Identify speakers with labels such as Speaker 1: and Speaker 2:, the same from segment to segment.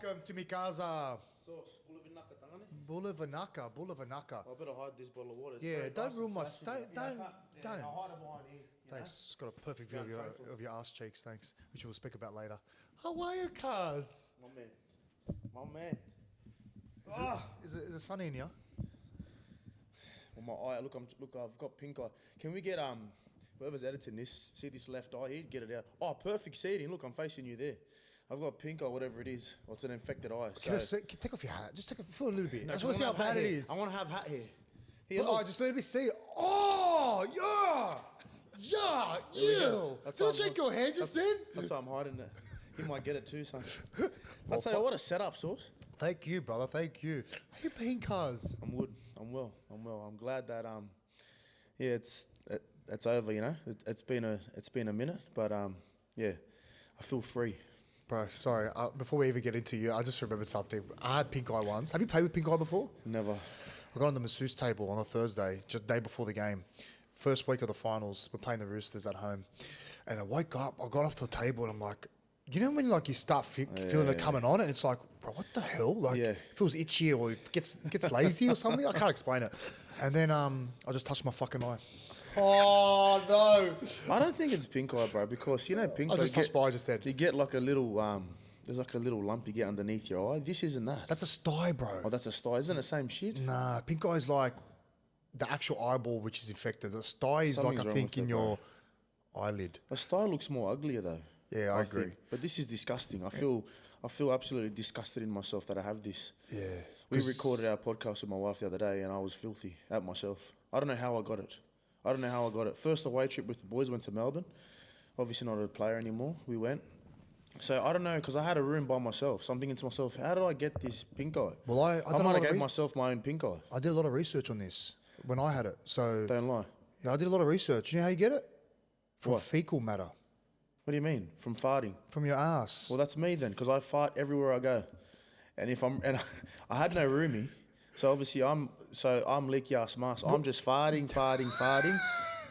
Speaker 1: Welcome to mi casa.
Speaker 2: Sauce, Bulavinaka. I better hide this bottle of water.
Speaker 1: Yeah, don't ruin my... Don't.
Speaker 2: I'll hide it behind here.
Speaker 1: Thanks. It's got a perfect view of your ass cheeks, thanks, which we'll speak about later. How are you, cuz?
Speaker 2: My man.
Speaker 1: Is it sunny in here?
Speaker 2: Well, my eye. Look, I've got pink eye. Can we get whoever's editing this? See this left eye here? Get it out. Oh, perfect seating. Look, I'm facing you there. I've got pink eye, whatever it is. Or it's an infected eye. So.
Speaker 1: Take off your hat. Just take it for a little bit.
Speaker 2: No,
Speaker 1: I just want to see how bad it is.
Speaker 2: I want to have hat here.
Speaker 1: Just let me see. Oh, yeah, ew. Don't shake your head just then.
Speaker 2: That's why I'm hiding it. You might get it too, son. I'll tell you what a setup, Sauce.
Speaker 1: Thank you, brother. Thank you. How you been, cuz?
Speaker 2: I'm good. I'm well. I'm glad that it's over. You know, it's been a minute, but yeah, I feel free.
Speaker 1: Bro, sorry. Before we even get into you, I just remembered something. I had pink eye once. Have you played with pink eye before?
Speaker 2: Never.
Speaker 1: I got on the masseuse table on a Thursday, just day before the game. First week of the finals, we're playing the Roosters at home. And I woke up, I got off the table and I'm like, you know when you start feeling it coming on and it's like, bro, what the hell? It feels itchy or it gets lazy or something. I can't explain it. And then I just touched my fucking eye. Oh, no.
Speaker 2: I don't think it's pink eye, bro, because, you know, pink eye...
Speaker 1: I just touched my eye just then.
Speaker 2: You get like a little... there's like a little lump you get underneath your eye. This isn't that.
Speaker 1: That's a sty, bro.
Speaker 2: Oh, that's a sty. Isn't it the same shit?
Speaker 1: Nah, pink eye is like the actual eyeball which is infected. The sty is
Speaker 2: Something's
Speaker 1: like, I think, in your eyelid.
Speaker 2: A sty looks more uglier, though.
Speaker 1: Yeah, I agree.
Speaker 2: Think. But this is disgusting. I feel absolutely disgusted in myself that I have this.
Speaker 1: Yeah.
Speaker 2: We recorded our podcast with my wife the other day and I was filthy at myself. I don't know how I got it. First away trip with the boys, went to Melbourne. Obviously not a player anymore. We went. So I don't know, because I had a room by myself. So I'm thinking to myself, how did I get this pink eye?
Speaker 1: Well, I
Speaker 2: might have gave myself my own pink eye.
Speaker 1: I did a lot of research on this when I had it. So
Speaker 2: don't lie.
Speaker 1: Yeah, I did a lot of research. You know how you get it? From fecal matter.
Speaker 2: What do you mean? From farting?
Speaker 1: From your ass.
Speaker 2: Well, that's me then, because I fart everywhere I go. And I had no roomie. So obviously I'm leaky ass mask. I'm just farting.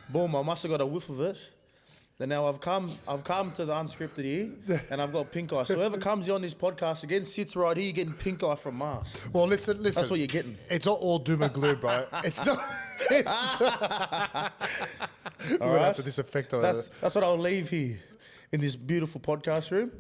Speaker 2: Boom, I must have got a whiff of it. Then now I've come to the unscripted here and I've got pink eye. So whoever comes on this podcast again sits right here getting pink eye from Mars.
Speaker 1: Well, listen.
Speaker 2: That's what you're getting.
Speaker 1: It's not all doom and gloom, bro. It's not. We'll have to disinfect all
Speaker 2: That's what I'll leave here. In this beautiful podcast room,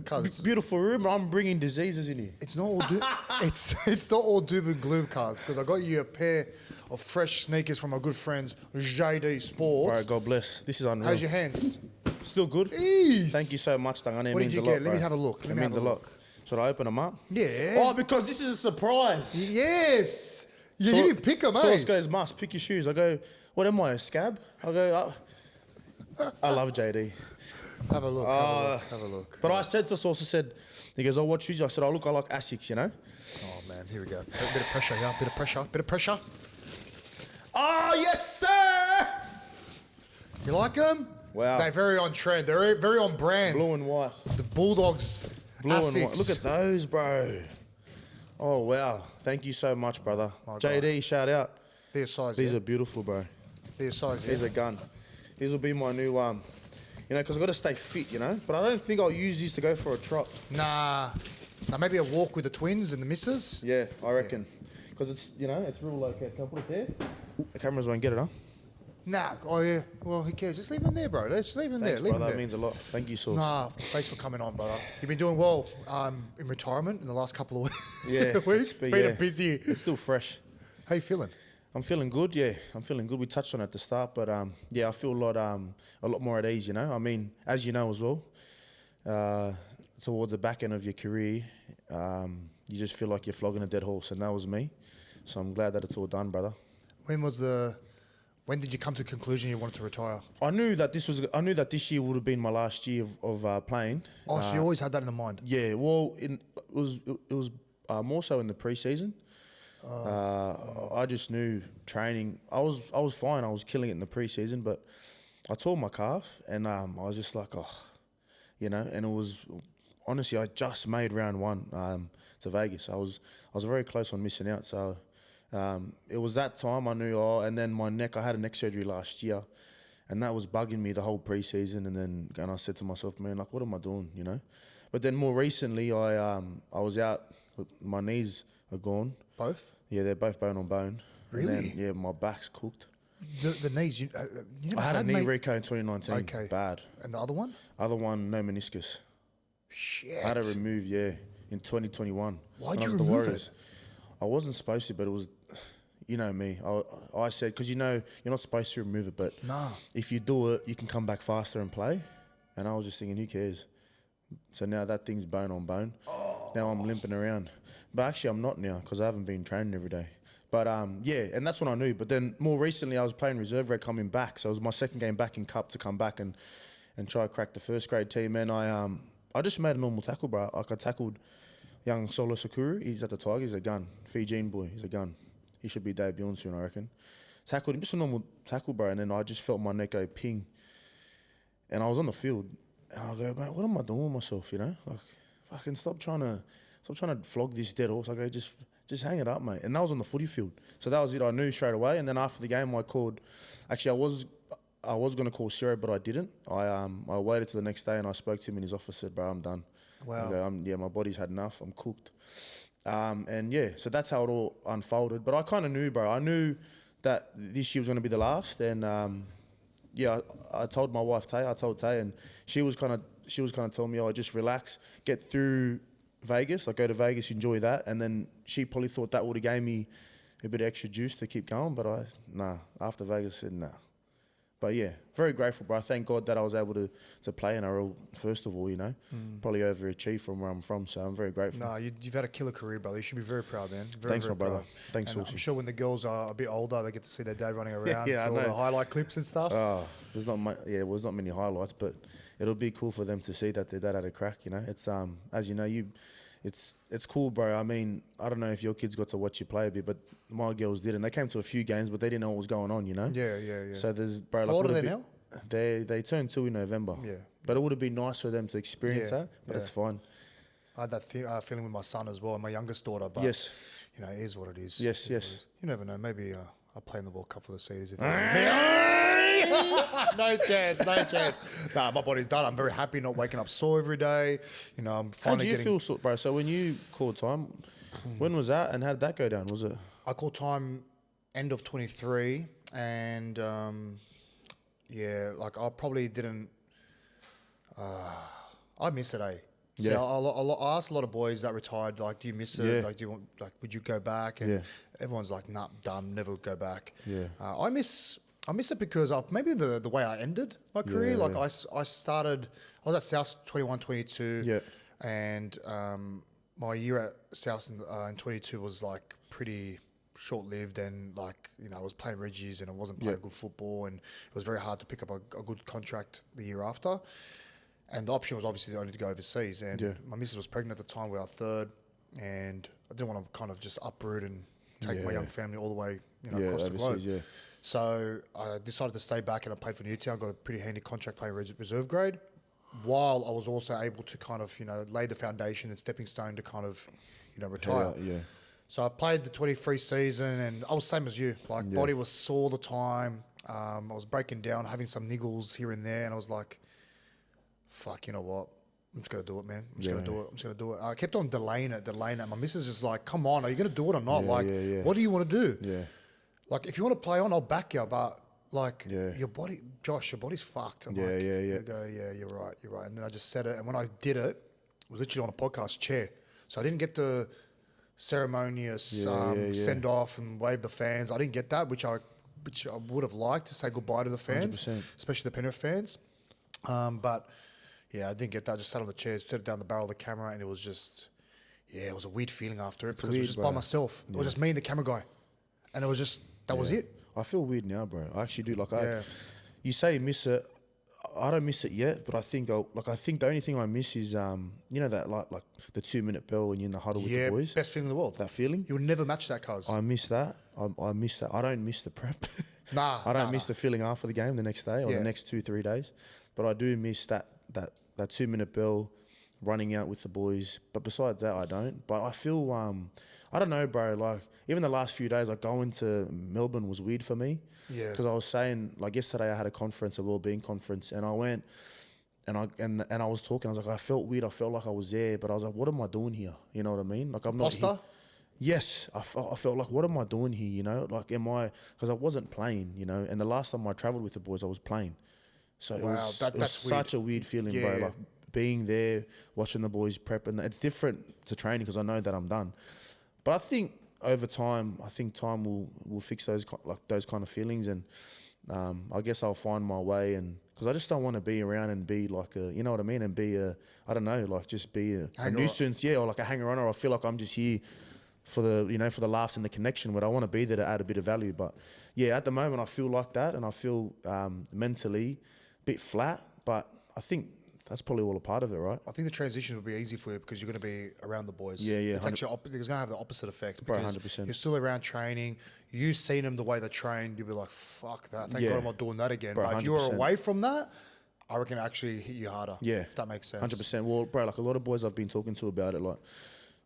Speaker 2: beautiful room, I'm bringing diseases in here.
Speaker 1: It's not all doom. it's not all doom and gloom, cars. Because I got you a pair of fresh sneakers from my good friends JD Sports.
Speaker 2: All right, God bless. This is unreal.
Speaker 1: How's your hands?
Speaker 2: Still good.
Speaker 1: Ease.
Speaker 2: Thank you so much, Tangane.
Speaker 1: What did you get? Let me have a look.
Speaker 2: It means a lot. Should I open them up?
Speaker 1: Yeah.
Speaker 2: Oh, because this is a surprise.
Speaker 1: Yes. Yeah, so, you didn't pick them, eh?
Speaker 2: Source goes, must pick your shoes. I go, what am I, a scab? I go, I love JD.
Speaker 1: Have a look. Have a look.
Speaker 2: But I said to Source, he goes, oh, what shoes? I said, I like Asics, you know?
Speaker 1: Oh, man, here we go. A bit of pressure here. Bit of pressure.
Speaker 2: Oh, yes, sir!
Speaker 1: You like them?
Speaker 2: Wow.
Speaker 1: They're very on trend. They're very on brand.
Speaker 2: Blue and white.
Speaker 1: The Bulldogs.
Speaker 2: Blue and white. Look at those, bro. Oh, wow. Thank you so much, brother.
Speaker 1: My
Speaker 2: JD,
Speaker 1: God.
Speaker 2: shout out.
Speaker 1: They're size.
Speaker 2: These are beautiful, bro.
Speaker 1: They're size.
Speaker 2: These are gun. These will be my new you know, because I've got to stay fit, you know. But I don't think I'll use these to go for a trot.
Speaker 1: Nah. Maybe a walk with the twins and the missus.
Speaker 2: Yeah, I reckon. Because it's, you know, it's real low. Can I put it there? The cameras won't get it, huh?
Speaker 1: Nah. Oh, yeah. Well, who cares? Just leave them there, bro. Let's leave them there. Leave
Speaker 2: brother.
Speaker 1: That
Speaker 2: means a lot. Thank you, Sauce.
Speaker 1: Nah, thanks for coming on, brother. You've been doing well in retirement in the last couple of weeks.
Speaker 2: Yeah.
Speaker 1: It's been a busy...
Speaker 2: It's still fresh.
Speaker 1: How you feeling?
Speaker 2: I'm feeling good, yeah. I'm feeling good. We touched on it at the start, but yeah, I feel a lot more at ease, you know. I mean, as you know as well, towards the back end of your career, you just feel like you're flogging a dead horse, and that was me. So I'm glad that it's all done, brother.
Speaker 1: When did you come to the conclusion you wanted to retire?
Speaker 2: I knew that this year would have been my last year of playing.
Speaker 1: Oh, so you always had that in the mind?
Speaker 2: Yeah. Well, it was more so in the pre-season. I just knew training. I was fine. I was killing it in the pre-season, but I tore my calf, and I was just like, oh, you know. And it was honestly, I just made round one to Vegas. I was very close on missing out. So it was that time I knew. Oh, and then my neck. I had a neck surgery last year, and that was bugging me the whole pre-season. And I said to myself, man, like, what am I doing? You know. But then more recently, I was out My knees are gone.
Speaker 1: Both?
Speaker 2: Yeah, they're both bone on bone.
Speaker 1: Really?
Speaker 2: And then, yeah, my back's cooked.
Speaker 1: The knees, you never
Speaker 2: I had a knee
Speaker 1: mate-
Speaker 2: reco in 2019.
Speaker 1: Okay.
Speaker 2: Bad.
Speaker 1: And the other one?
Speaker 2: Other one, no meniscus.
Speaker 1: Shit.
Speaker 2: I had it removed, in 2021.
Speaker 1: Why'd
Speaker 2: when I
Speaker 1: you
Speaker 2: was at the
Speaker 1: remove
Speaker 2: Warriors.
Speaker 1: it?
Speaker 2: I wasn't supposed to, but it was, you know me. I said, because you're not supposed to remove it, but
Speaker 1: Nah.
Speaker 2: if you do it, you can come back faster and play. And I was just thinking, who cares? So now that thing's bone on bone. Now I'm limping around. But actually, I'm not now because I haven't been training every day. But and that's when I knew. But then more recently, I was playing reserve grade coming back. So it was my second game back in Cup to come back and try to crack the first grade team. And I just made a normal tackle, bro. Like I tackled young Solo Sakuru. He's at the Tigers. He's a gun. Fijian boy. He's a gun. He should be debuting soon, I reckon. Tackled him, just a normal tackle, bro. And then I just felt my neck go ping. And I was on the field. And I go, mate, what am I doing with myself, you know? Like, fucking stop trying to flog this dead horse. I go, just hang it up, mate. And that was on the footy field. So that was it. I knew straight away. And then after the game, I called. Actually, I was going to call Ciro, but I didn't. I waited till the next day and I spoke to him in his office. Said, bro, I'm done.
Speaker 1: Wow.
Speaker 2: I go, my body's had enough. I'm cooked. So that's how it all unfolded. But I kind of knew, bro. I knew that this year was going to be the last. And I told my wife Tay. I told Tay, and she was kind of telling me, just relax, get through Vegas. Like go to Vegas, enjoy that. And then she probably thought that would have gave me a bit of extra juice to keep going. But after Vegas, I said nah. But yeah, very grateful, bro. Thank God that I was able to play NRL first of all, you know. Probably overachieved from where I'm from, so I'm very grateful.
Speaker 1: No, you've had a killer career, brother. You should be very proud, man.
Speaker 2: Thanks,
Speaker 1: very
Speaker 2: my brother.
Speaker 1: proud.
Speaker 2: Thanks,
Speaker 1: and
Speaker 2: Saucy.
Speaker 1: I'm sure when the girls are a bit older, they get to see their dad running around
Speaker 2: Yeah, I
Speaker 1: for all
Speaker 2: know.
Speaker 1: the highlight clips and stuff.
Speaker 2: Oh, there's not many highlights, but it'll be cool for them to see that their dad had a crack, you know. It's as you know, it's cool, bro. I mean, I don't know if your kids got to watch you play a bit, but my girls did, and they came to a few games, but they didn't know what was going on, you know.
Speaker 1: Yeah.
Speaker 2: So there's, bro.
Speaker 1: How old are they now?
Speaker 2: They turned 2 in November.
Speaker 1: Yeah.
Speaker 2: But it would have been nice for them to experience that, but it's fine.
Speaker 1: I had that feeling with my son as well, and my youngest daughter. But
Speaker 2: Yes.
Speaker 1: you know, it is what it is.
Speaker 2: Yes.
Speaker 1: You never know. Maybe I'll play in the World Cup for the Cedars. No chance. Nah, my body's done. I'm very happy not waking up sore every day. You know, I'm
Speaker 2: How
Speaker 1: finally
Speaker 2: do you feel, bro? So when you called time, when was that, and how did that go down? Was it?
Speaker 1: I called time end of 23, and like I probably didn't. I miss it, eh? So
Speaker 2: Yeah.
Speaker 1: I asked a lot of boys that retired, like, do you miss it?
Speaker 2: Yeah.
Speaker 1: Like, do you want, like, would you go back? And
Speaker 2: Yeah.
Speaker 1: everyone's like, nah, done, never go back.
Speaker 2: Yeah.
Speaker 1: I miss it because maybe the way I ended my career.
Speaker 2: Yeah.
Speaker 1: Like I was at South 21, 22.
Speaker 2: Yeah.
Speaker 1: And my year at South in 22 was like pretty short-lived, and like, you know, I was playing Reggies and I wasn't playing good football, and it was very hard to pick up a good contract the year after. And the option was obviously only to go overseas. And my missus was pregnant at the time with our third, and I didn't want to kind of just uproot and take my young family all the way, you know, across the globe.
Speaker 2: Yeah.
Speaker 1: So I decided to stay back, and I played for Newtown, got a pretty handy contract playing reserve grade, while I was also able to kind of, you know, lay the foundation and stepping stone to kind of, you know, retire.
Speaker 2: Yeah.
Speaker 1: So I played the 23 season, and I was same as you. Like, body was sore all the time. I was breaking down, having some niggles here and there, and I was like, fuck, you know what? I'm just going to do it, man. I'm just going to do it. I kept on delaying it. My missus is like, come on, are you going to do it or not? What do you want to do?
Speaker 2: Yeah.
Speaker 1: Like, if you want to play on, I'll back you, but like, your body, Josh, your body's fucked. I'm like, I go, you're right. And then I just said it. And when I did it, it was literally on a podcast chair. So I didn't get the ceremonious send off and wave the fans. I didn't get that, which I would have liked to say goodbye to the fans,
Speaker 2: 100%.
Speaker 1: especially the Penrith fans. But yeah, I didn't get that. I just sat on the chair, set it down the barrel of the camera, and it was just, it was a weird feeling after it, because it was just by myself. It was just me and the camera guy, and it was just that was it.
Speaker 2: I feel weird now, bro. I actually do. Like you say you miss it. I don't miss it yet, but I think the only thing I miss is you know, that like the 2-minute bell when you're in the huddle with the boys.
Speaker 1: Best feeling in the world.
Speaker 2: That feeling.
Speaker 1: You'll never match that, cuz.
Speaker 2: I miss that. I miss that. I don't miss the prep. I don't miss the feeling after the game the next day or the next 2-3 days. But I do miss that 2-minute bell, running out with the boys. But besides that, I don't. But I feel I don't know, bro. Like, even the last few days, like going to Melbourne was weird for me.
Speaker 1: Yeah.
Speaker 2: Because I was saying, like, yesterday I had a conference, a wellbeing conference, and I went, I was talking. I was like, I felt weird. I felt like I was there, but I was like, what am I doing here? You know what I mean? Like I'm not.
Speaker 1: Imposter?
Speaker 2: Yes, I felt like, what am I doing here? You know, like because I wasn't playing. You know, and the last time I travelled with the boys, I was playing. So it was
Speaker 1: that's
Speaker 2: such a weird feeling, bro. Like being there, watching the boys prep, and it's different to training because I know that I'm done. But I think over time, time will fix those kind of feelings, and I guess I'll find my way, and because I just don't want to be around and be like a, you know what I mean, and be I don't know, like just be a nuisance, or like a hanger-on, or I feel like I'm just here for the laughs and the connection, but I want to be there to add a bit of value. But yeah, at the moment I feel like that, and I feel mentally a bit flat, but I think that's probably all a part of it, right?
Speaker 1: I think the transition will be easy for you because you're going to be around the boys.
Speaker 2: Yeah.
Speaker 1: It's actually it's going to have the opposite effect
Speaker 2: Bro,
Speaker 1: because
Speaker 2: 100%.
Speaker 1: you're still around training. You've seen them the way they train. You'll be like, fuck that. Thank God I'm not doing that again.
Speaker 2: Bro,
Speaker 1: but if you were away from that, I reckon it actually hit you harder.
Speaker 2: Yeah.
Speaker 1: If that makes sense.
Speaker 2: 100%. Well, bro, like a lot of boys I've been talking to about it, like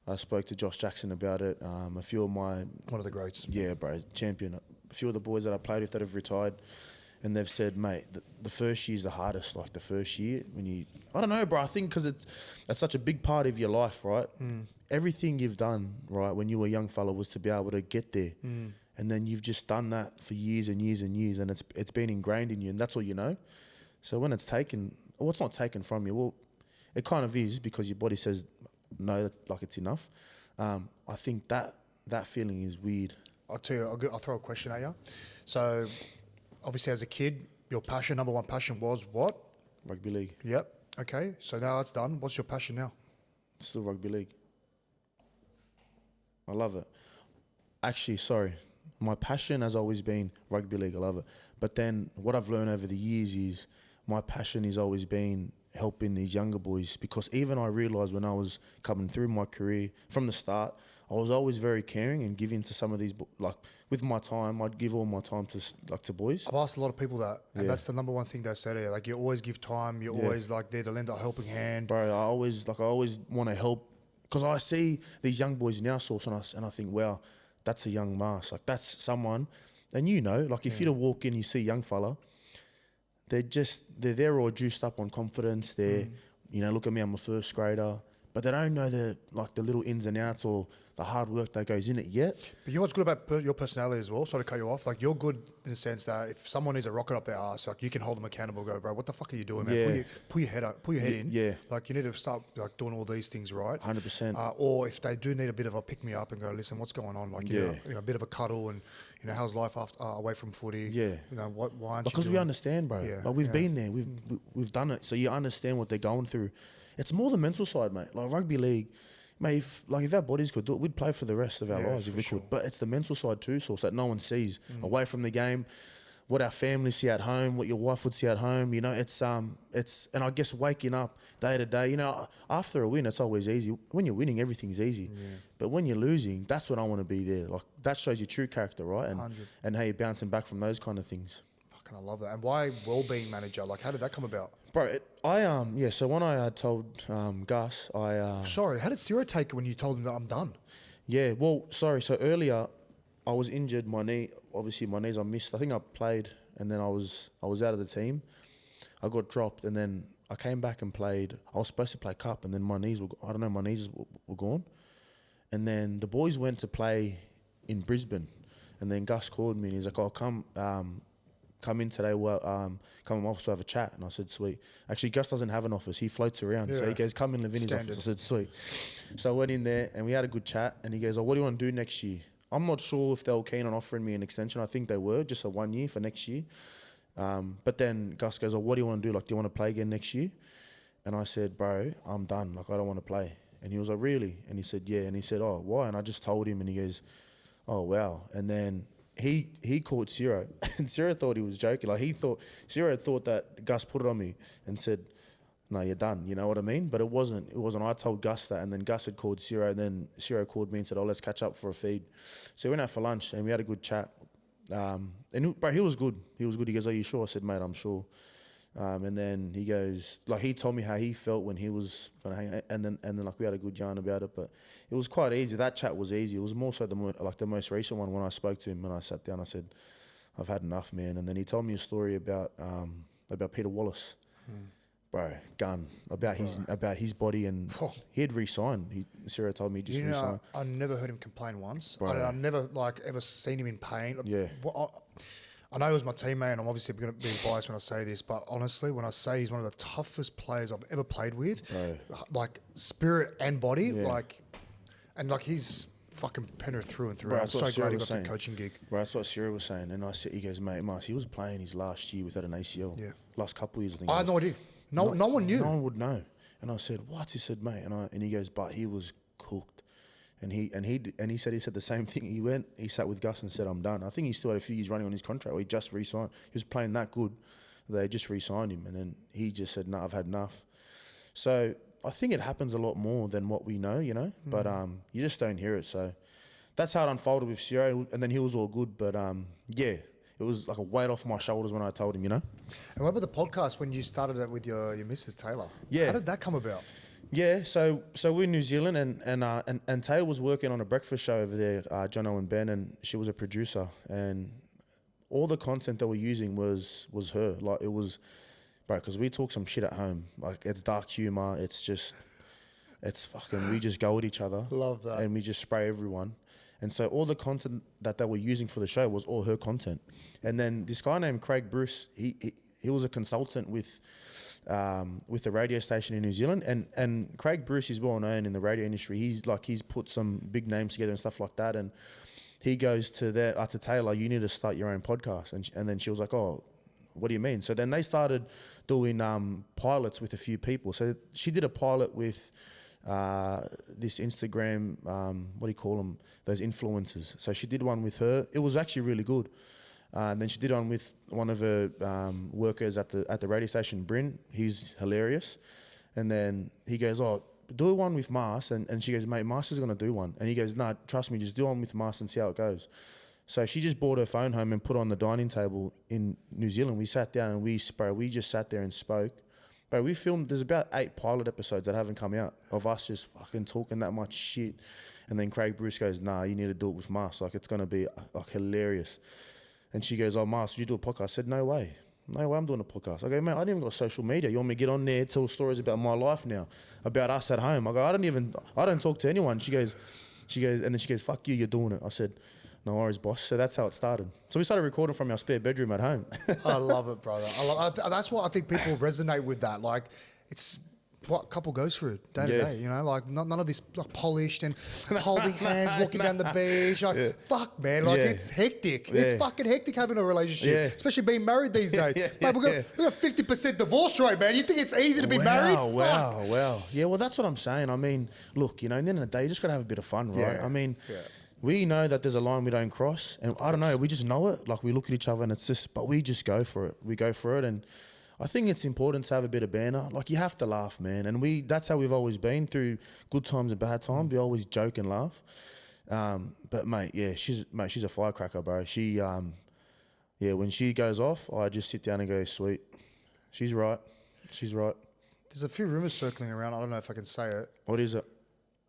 Speaker 2: I spoke to Josh Jackson about it. A few of my...
Speaker 1: One of the greats.
Speaker 2: Yeah, bro, champion. A few of the boys that I played with that have retired, and they've said, mate, the first year's the hardest. Like the first year when you... I don't know, bro. I think because that's such a big part of your life, right? Everything you've done, right, when you were a young fella was to be able to get there. And then you've just done that for years and years and years, and it's been ingrained in you, and that's all you know. So when it's taken... Well, it's not taken from you. Well, it kind of is because your body says, no, like it's enough. I think that feeling is weird.
Speaker 1: I'll tell you, I'll throw a question at you. So, obviously as a kid, your number one passion was what?
Speaker 2: Rugby league.
Speaker 1: Yep. Okay. So now that's done. What's your passion now?
Speaker 2: Still rugby league. I love it. Actually, sorry. My passion has always been rugby league. I love it. But then what I've learned over the years is my passion has always been helping these younger boys, because even I realised when I was coming through my career from the start, I was always very caring and giving to some of these, like with my time, I'd give all my time to boys.
Speaker 1: I've asked a lot of people that, and that's the number one thing they say to you. Like you always give time, you're always like there to lend a helping hand.
Speaker 2: Bro, I always want to help, because I see these young boys in our source and I think, wow, that's a young Mars. Like that's someone, and like if you walk in, you see a young fella, they're there all juiced up on confidence. They're, look at me, I'm a first grader, but they don't know the little ins and outs or the hard work that goes in it yet.
Speaker 1: But you know what's good about your personality as well? Sorry to cut you off. Like you're good in the sense that if someone needs a rocket up their ass, like you can hold them accountable. Go, bro, what the fuck are you doing, man?
Speaker 2: Yeah.
Speaker 1: Pull your head up, pull your head in.
Speaker 2: Yeah.
Speaker 1: Like you need to start like doing all these things right.
Speaker 2: 100%.
Speaker 1: Or if they do need a bit of a pick me up and go, listen, what's going on? Like you know, a bit of a cuddle and how's life after away from footy?
Speaker 2: Yeah.
Speaker 1: Why aren't
Speaker 2: because
Speaker 1: you
Speaker 2: we understand, bro.
Speaker 1: Yeah.
Speaker 2: Like we've been there, we've done it, so you understand what they're going through. It's more the mental side, mate. Like rugby league, mate. If our bodies could do it, we'd play for the rest of our lives if we could. But it's the mental side too, so that no one sees away from the game. What our families see at home, what your wife would see at home, it's and I guess waking up day to day, after a win, it's always easy. When you're winning, everything's easy. Yeah. But when you're losing, that's when I want to be there. Like that shows your true character, right? And how you're bouncing back from those kind of things.
Speaker 1: Fucking, I love that. And why wellbeing manager? Like, how did that come about?
Speaker 2: Bro, so when I told Gus,
Speaker 1: Sorry, how did Ciro take it when you told him that I'm done?
Speaker 2: Yeah, well, sorry. So earlier, I was injured. My knee, obviously, my knees I missed. I think I played, and then I was out of the team. I got dropped, and then I came back and played. I was supposed to play cup, and then my knees were gone. And then the boys went to play in Brisbane, and then Gus called me and he's like, "Oh, come in today. Well, come in my office to have a chat." And I said, "Sweet." Actually, Gus doesn't have an office; he floats around. So he goes, "Come in, live in his office." I said, "Sweet." So I went in there and we had a good chat. And he goes, "Oh, what do you want to do next year?" I'm not sure if they were keen on offering me an extension. I think they were, just a 1 year for next year. But then Gus goes, "Oh, what do you want to do? Like, do you want to play again next year?" And I said, "Bro, I'm done. Like, I don't want to play." And he was like, "Really?" And he said, "Yeah." And he said, "Oh, why?" And I just told him, and he goes, "Oh, wow." And then he called Ciro, and Ciro thought he was joking. Like, Ciro thought that Gus put it on me and said, "No, you're done." You know what I mean? But it wasn't. I told Gus that, and then Gus had called Ciro, and then Ciro called me and said, "Oh, let's catch up for a feed." So we went out for lunch, and we had a good chat. But he was good. He goes, "Are you sure?" I said, "Mate, I'm sure." And then he goes, like, he told me how he felt when he was gonna hang, and then like we had a good yarn about it. But it was quite easy. That chat was easy. It was more so the most recent one when I spoke to him and I sat down. I said, "I've had enough, man." And then he told me a story about Peter Wallace. Bro, bro, gun about his body, and he had re-signed. Sarah told me he just re-signed.
Speaker 1: I never heard him complain once.
Speaker 2: Bro.
Speaker 1: I never ever seen him in pain.
Speaker 2: Yeah.
Speaker 1: I know he was my teammate, and I'm obviously going to be biased when I say this, but honestly, when I say he's one of the toughest players I've ever played with, like spirit and body, he's fucking Penrith through and through.
Speaker 2: Bro,
Speaker 1: I'm so glad he got the coaching gig.
Speaker 2: Bro, that's what Sarah was saying, and I said, he goes, mate, Mars, he was playing his last year without an ACL.
Speaker 1: Yeah.
Speaker 2: Last couple of years, I think.
Speaker 1: I had no idea. No one knew.
Speaker 2: No one would know. And I said, what? He said, mate, and he goes, but he was cooked. And he said the same thing. He sat with Gus and said, I'm done. I think he still had a few years running on his contract where he just re-signed. He was playing that good. They just re-signed him. And then he just said, no, I've had enough. So I think it happens a lot more than what we know, but you just don't hear it. So that's how it unfolded with Sierra. And then he was all good. But it was like a weight off my shoulders when I told him, And
Speaker 1: what about the podcast when you started it with your missus, Tayla?
Speaker 2: Yeah.
Speaker 1: How did that come about?
Speaker 2: Yeah, so we're in New Zealand, and Tayla was working on a breakfast show over there, Jono and Ben, and she was a producer, and all the content that we're using was her. Like, it was, bro, because we talk some shit at home. Like, it's dark humor. It's fucking, we just go at each other.
Speaker 1: Love that.
Speaker 2: And we just spray everyone. And so all the content that they were using for the show was all her content. And then this guy named Craig Bruce, he was a consultant with the radio station in New Zealand, and Craig Bruce is well known in the radio industry. He's put some big names together and stuff like that. And he goes to Tayla, you need to start your own podcast. And then she was like, oh, what do you mean? So then they started doing pilots with a few people. So she did a pilot with this Instagram, what do you call them? Those influencers. So she did one with her. It was actually really good. And then she did one with one of her workers at the radio station, Bryn. He's hilarious. And then he goes, oh, do one with Mars. And she goes, mate, Mars is going to do one. And he goes, no, trust me, just do one with Mars and see how it goes. So she just brought her phone home and put it on the dining table in New Zealand. We sat down and we just sat there and spoke. But we filmed, there's about 8 pilot episodes that haven't come out of us just fucking talking that much shit. And then Craig Bruce goes, nah, you need to do it with Mars. Like, it's going to be like hilarious. And she goes, oh, Mars, would you do a podcast? I said, no way. No way I'm doing a podcast. I go, mate, I didn't even got social media. You want me to get on there, tell stories about my life now, about us at home? I go, I don't talk to anyone. She goes, and then she goes, fuck you, you're doing it. I said, no worries, boss. So that's how it started. So we started recording from our spare bedroom at home.
Speaker 1: I love it, brother. That's why I think people resonate with that. Like, it's what a couple goes through day to day, like none of this like polished and holding hands, walking down the beach. Like, fuck, man, like it's hectic. It's fucking hectic having a relationship, especially being married these days. Mate, we got 50% divorce rate, man. You think it's easy to be married?
Speaker 2: Wow. Yeah, well, that's what I'm saying. I mean, look, at the end of the day, you just got to have a bit of fun, right?
Speaker 1: Yeah.
Speaker 2: I mean, we know that there's a line we don't cross, and I don't know, we just know it. Like, we look at each other and it's just, but we just go for it. We go for it, and I think it's important to have a bit of banter. Like, you have to laugh, man. And that's how we've always been through good times and bad times. We always joke and laugh. But mate, she's a firecracker, bro. She, when she goes off, I just sit down and go, sweet. She's right.
Speaker 1: There's a few rumours circling around. I don't know if I can say it.
Speaker 2: What is it?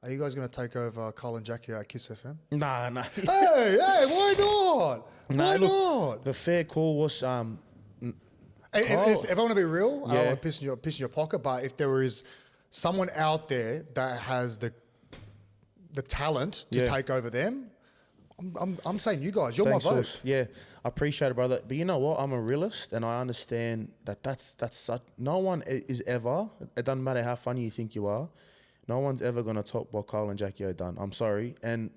Speaker 1: Are you guys going to take over Kyle and Jackie at KIIS FM?
Speaker 2: Nah.
Speaker 1: Hey, why not? Why not?
Speaker 2: The fair call was...
Speaker 1: if I want to be real, I don't want to piss in your pocket, but if there is someone out there that has the talent to take over them, I'm saying you guys, you're my vote.
Speaker 2: Sauce. Yeah, I appreciate it, brother. But you know what? I'm a realist, and I understand that that's such. No one is ever. It doesn't matter how funny you think you are. No one's ever gonna top what Kyle and Jackie have done. I'm sorry, and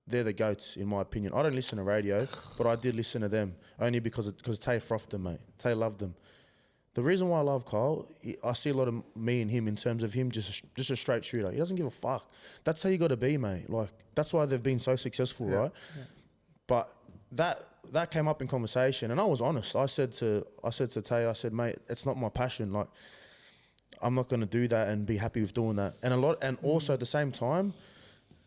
Speaker 2: they're the GOATs, in my opinion. I don't listen to radio, but I did listen to them only because Tay frothed them, mate. Tay loved them. The reason why I love Kyle, I see a lot of me and him in terms of him just a straight shooter. He doesn't give a fuck. That's how you got to be, mate. Like, that's why they've been so successful, right? Yeah. But that came up in conversation, and I was honest. I said to Tay, I said, mate, it's not my passion. Like, I'm not going to do that and be happy with doing that. And also at the same time,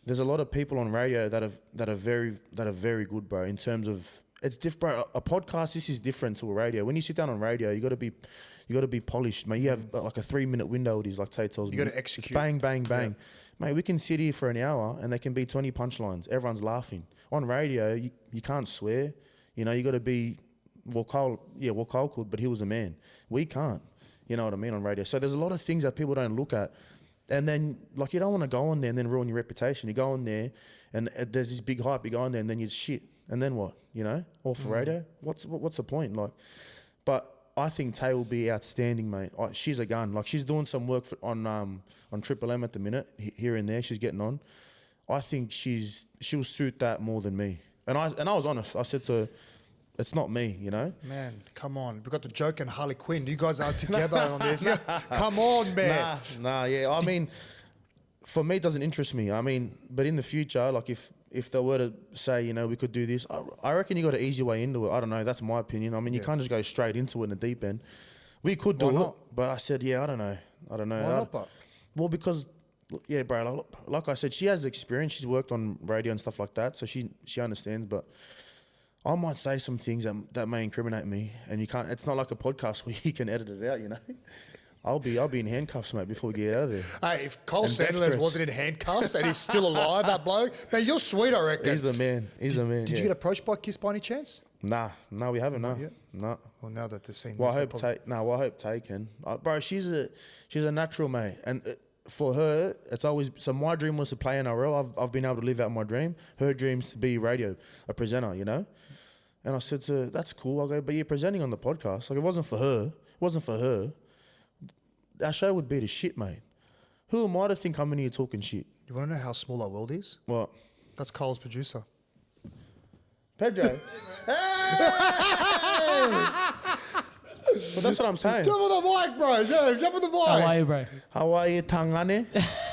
Speaker 2: there's a lot of people on radio that are very good, bro. In terms of it's different, bro. A podcast, this is different to a radio. When you sit down on radio, you got to be polished, mate. You have like a 3-minute window. It is like Tay tells me.
Speaker 1: You got to execute.
Speaker 2: It's bang, bang, bang, mate. We can sit here for an hour and there can be 20 punchlines. Everyone's laughing. On radio, you can't swear. You got to be. Well, Kyle could, but he was a man. We can't. You know what I mean, on radio. So there's a lot of things that people don't look at. And then, like, you don't want to go on there and then ruin your reputation. You go on there and there's this big hype. You go on there and then you shit. And then what, you know? All for radio? What's the point? Like, but I think Tay will be outstanding, mate. She's a gun. Like, she's doing some work on Triple M at the minute, here and there. She's getting on. I think she'll suit that more than me. And I was honest. I said to her, it's not me, you know?
Speaker 1: Man, come on. We've got the joke and Harley Quinn. You guys are together on this. Come on, man.
Speaker 2: Nah, yeah. I mean, for me, it doesn't interest me. I mean, but in the future, like if they were to say, you know, we could do this, I reckon you got an easy way into it. I don't know. That's my opinion. I mean, you can't just go straight into it in the deep end. We could do it, but I said, yeah, I don't know.
Speaker 1: Why not, but?
Speaker 2: Well, because, yeah, bro, like I said, she has experience. She's worked on radio and stuff like that, so she understands, but I might say some things that may incriminate me, and you can't. It's not like a podcast where you can edit it out, you know. I'll be in handcuffs, mate, before we get out of there.
Speaker 1: Hey, if Cole Sanders wasn't in handcuffs and he's still alive, that bloke, man, you're sweet, I reckon.
Speaker 2: He's the man. Did
Speaker 1: you get approached by KIIS by any chance?
Speaker 2: Nah, we haven't. No.
Speaker 1: Well, now that they've seen
Speaker 2: well,
Speaker 1: this,
Speaker 2: I hope Tay can. Bro, she's a natural, mate, and. For her, it's always... So my dream was to play NRL. I've been able to live out my dream. Her dream's to be a presenter, you know? And I said to her, that's cool. I go, but you're presenting on the podcast. Like, if it wasn't for her, our show would be the shit, mate. Who am I to think I'm in here talking shit?
Speaker 1: You want to know how small our world is?
Speaker 2: What?
Speaker 1: That's Cole's producer.
Speaker 2: Pedro. Well, that's what I'm saying.
Speaker 1: Jump on the mic, bro. Yeah, jump on the mic.
Speaker 3: How are you, bro?
Speaker 2: How are you, Tangane?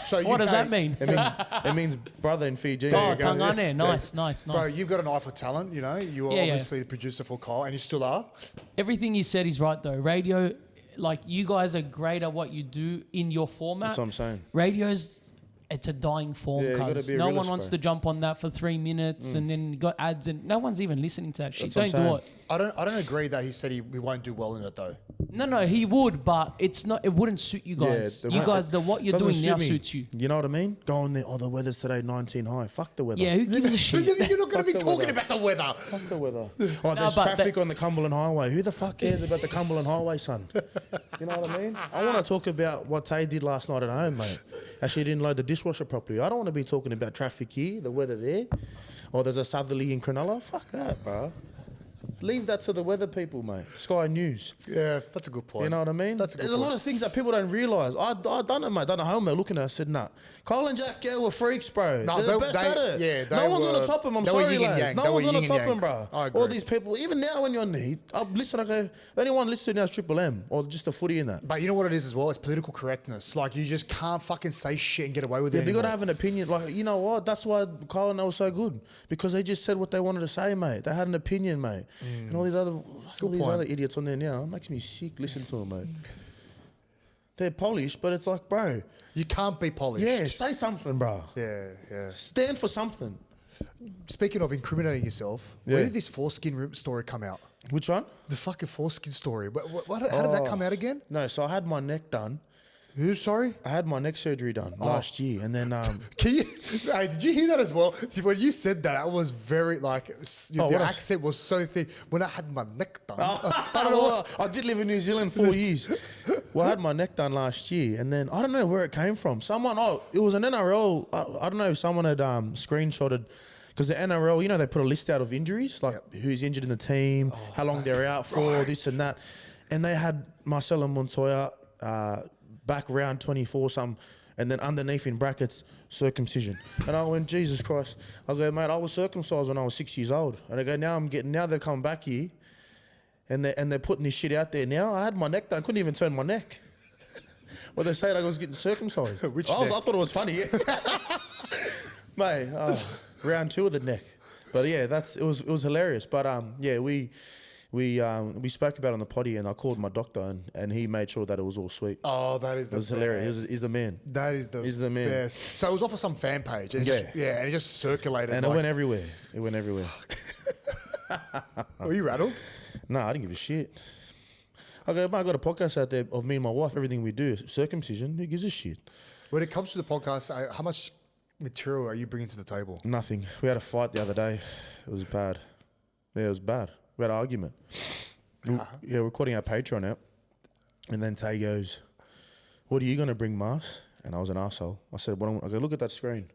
Speaker 1: So
Speaker 3: what does that mean?
Speaker 2: It means brother in Fiji.
Speaker 3: Oh, Tangane. Nice.
Speaker 1: Bro, you've got an eye for talent, you know. You were obviously the producer for Cole, and you still are.
Speaker 3: Everything you said is right, though. Radio, like, you guys are great at what you do in your format.
Speaker 2: That's what I'm saying.
Speaker 3: Radio's... It's a dying form, because no one wants to jump on that for 3 minutes and then you got ads and no one's even listening to that shit. Don't do it.
Speaker 1: I don't agree that he said he won't do well in it though.
Speaker 3: No, he would, but it's not. It wouldn't suit you guys. What you're doing now suits you.
Speaker 2: You know what I mean? Go on there. Oh, the weather's today 19 high. Fuck the weather.
Speaker 3: Yeah, who gives a shit?
Speaker 1: You're not going to be talking about the weather.
Speaker 2: Fuck the weather. Oh, there's traffic on the Cumberland Highway. Who the fuck cares about the Cumberland Highway, son? You know what I mean? I want to talk about what Tay did last night at home, mate. Actually, didn't load the dishwasher properly. I don't want to be talking about traffic here, the weather there, or there's a southerly in Cronulla. Fuck that, bro. Leave that to the weather people, mate. Sky News.
Speaker 1: Yeah, that's a good point.
Speaker 2: You know what I mean?
Speaker 1: There's
Speaker 2: a lot of things that people don't realise. I done it, mate. Done at home, mate. Looking at it, I said, nah. Cole and Jack Gale were freaks, bro.
Speaker 1: No,
Speaker 2: they're the best at it.
Speaker 1: Yeah,
Speaker 2: no one's on the top of them. I'm sorry, lad. No one's on the top of them, bro.
Speaker 1: I agree.
Speaker 2: All these people, even now when you're on there, I go, anyone listening now is Triple M or just the footy in that.
Speaker 1: But you know what it is as well? It's political correctness. Like, you just can't fucking say shit and get away with it.
Speaker 2: Yeah, you got to have an opinion. Like, you know what? That's why Kyle and I were so good, because they just said what they wanted to say, mate. They had an opinion, mate. And all these other idiots on there now, it makes me sick listening to them, mate. They're polished, but it's like, bro,
Speaker 1: you can't be polished.
Speaker 2: Yeah, say something, bro.
Speaker 1: Yeah.
Speaker 2: Stand for something.
Speaker 1: Speaking of incriminating yourself, where did this foreskin story come out?
Speaker 2: Which one?
Speaker 1: The fucking foreskin story. How did that come out again?
Speaker 2: No, so I had my neck done.
Speaker 1: Who, sorry?
Speaker 2: I had my neck surgery done last year, and then
Speaker 1: hey, did you hear that as well? See, when you said that, I was very like your accent was so thick. When I had my neck done, I don't know.
Speaker 2: I did live in New Zealand 4 years. Well, I had my neck done last year, and then I don't know where it came from. It was an NRL. I don't know if someone had screenshotted. Because the NRL, you know, they put a list out of injuries, like who's injured in the team, how long they're out for, this and that. And they had Marcelo Montoya back round 24 something, and then underneath in brackets, circumcision. And I went, Jesus Christ. I go, mate, I was circumcised when I was 6 years old. And I go, now they're coming back here, and they're putting this shit out there now. I had my neck done, couldn't even turn my neck. Well, they said I was getting circumcised. I thought it was funny. Mate, round 2 of the neck. But yeah, it was hilarious. But we spoke about it on the potty, and I called my doctor, and he made sure that it was all sweet.
Speaker 1: Oh, that is the best.
Speaker 2: It was hilarious. He's the man.
Speaker 1: That is the
Speaker 2: man.
Speaker 1: best. So it was off of some fan page, and and it just circulated.
Speaker 2: And it went everywhere.
Speaker 1: Were you rattled?
Speaker 2: No, I didn't give a shit. I got a podcast out there of me and my wife, everything we do, circumcision. Who gives a shit?
Speaker 1: When it comes to the podcast, how much material are you bringing to the table?
Speaker 2: Nothing. We had a fight the other day. It was bad. Yeah, it was bad. We had an argument. Yeah, we're recording our Patreon out. And then Tay goes, what are you going to bring, Mars? And I was an arsehole. I said, I go, look at that screen.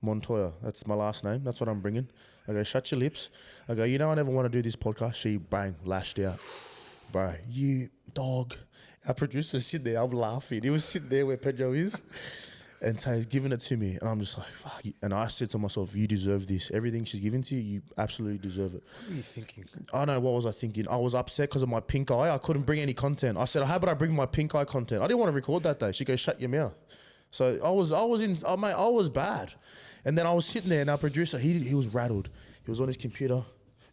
Speaker 2: Montoya, that's my last name. That's what I'm bringing. I go, shut your lips. I go, I never want to do this podcast. She bang, lashed out. Bro, you dog. Our producer's sitting there. I'm laughing. He was sitting there where Pedro is. And Tay's giving it to me. And I'm just like, fuck. And I said to myself, you deserve this. Everything she's giving to you, you absolutely deserve it.
Speaker 1: What were you thinking?
Speaker 2: I know, what was I thinking? I was upset because of my pink eye. I couldn't bring any content. I said, how about I bring my pink eye content? I didn't want to record that day. She goes, shut your mouth. So I was bad. And then I was sitting there and our producer, he was rattled. He was on his computer.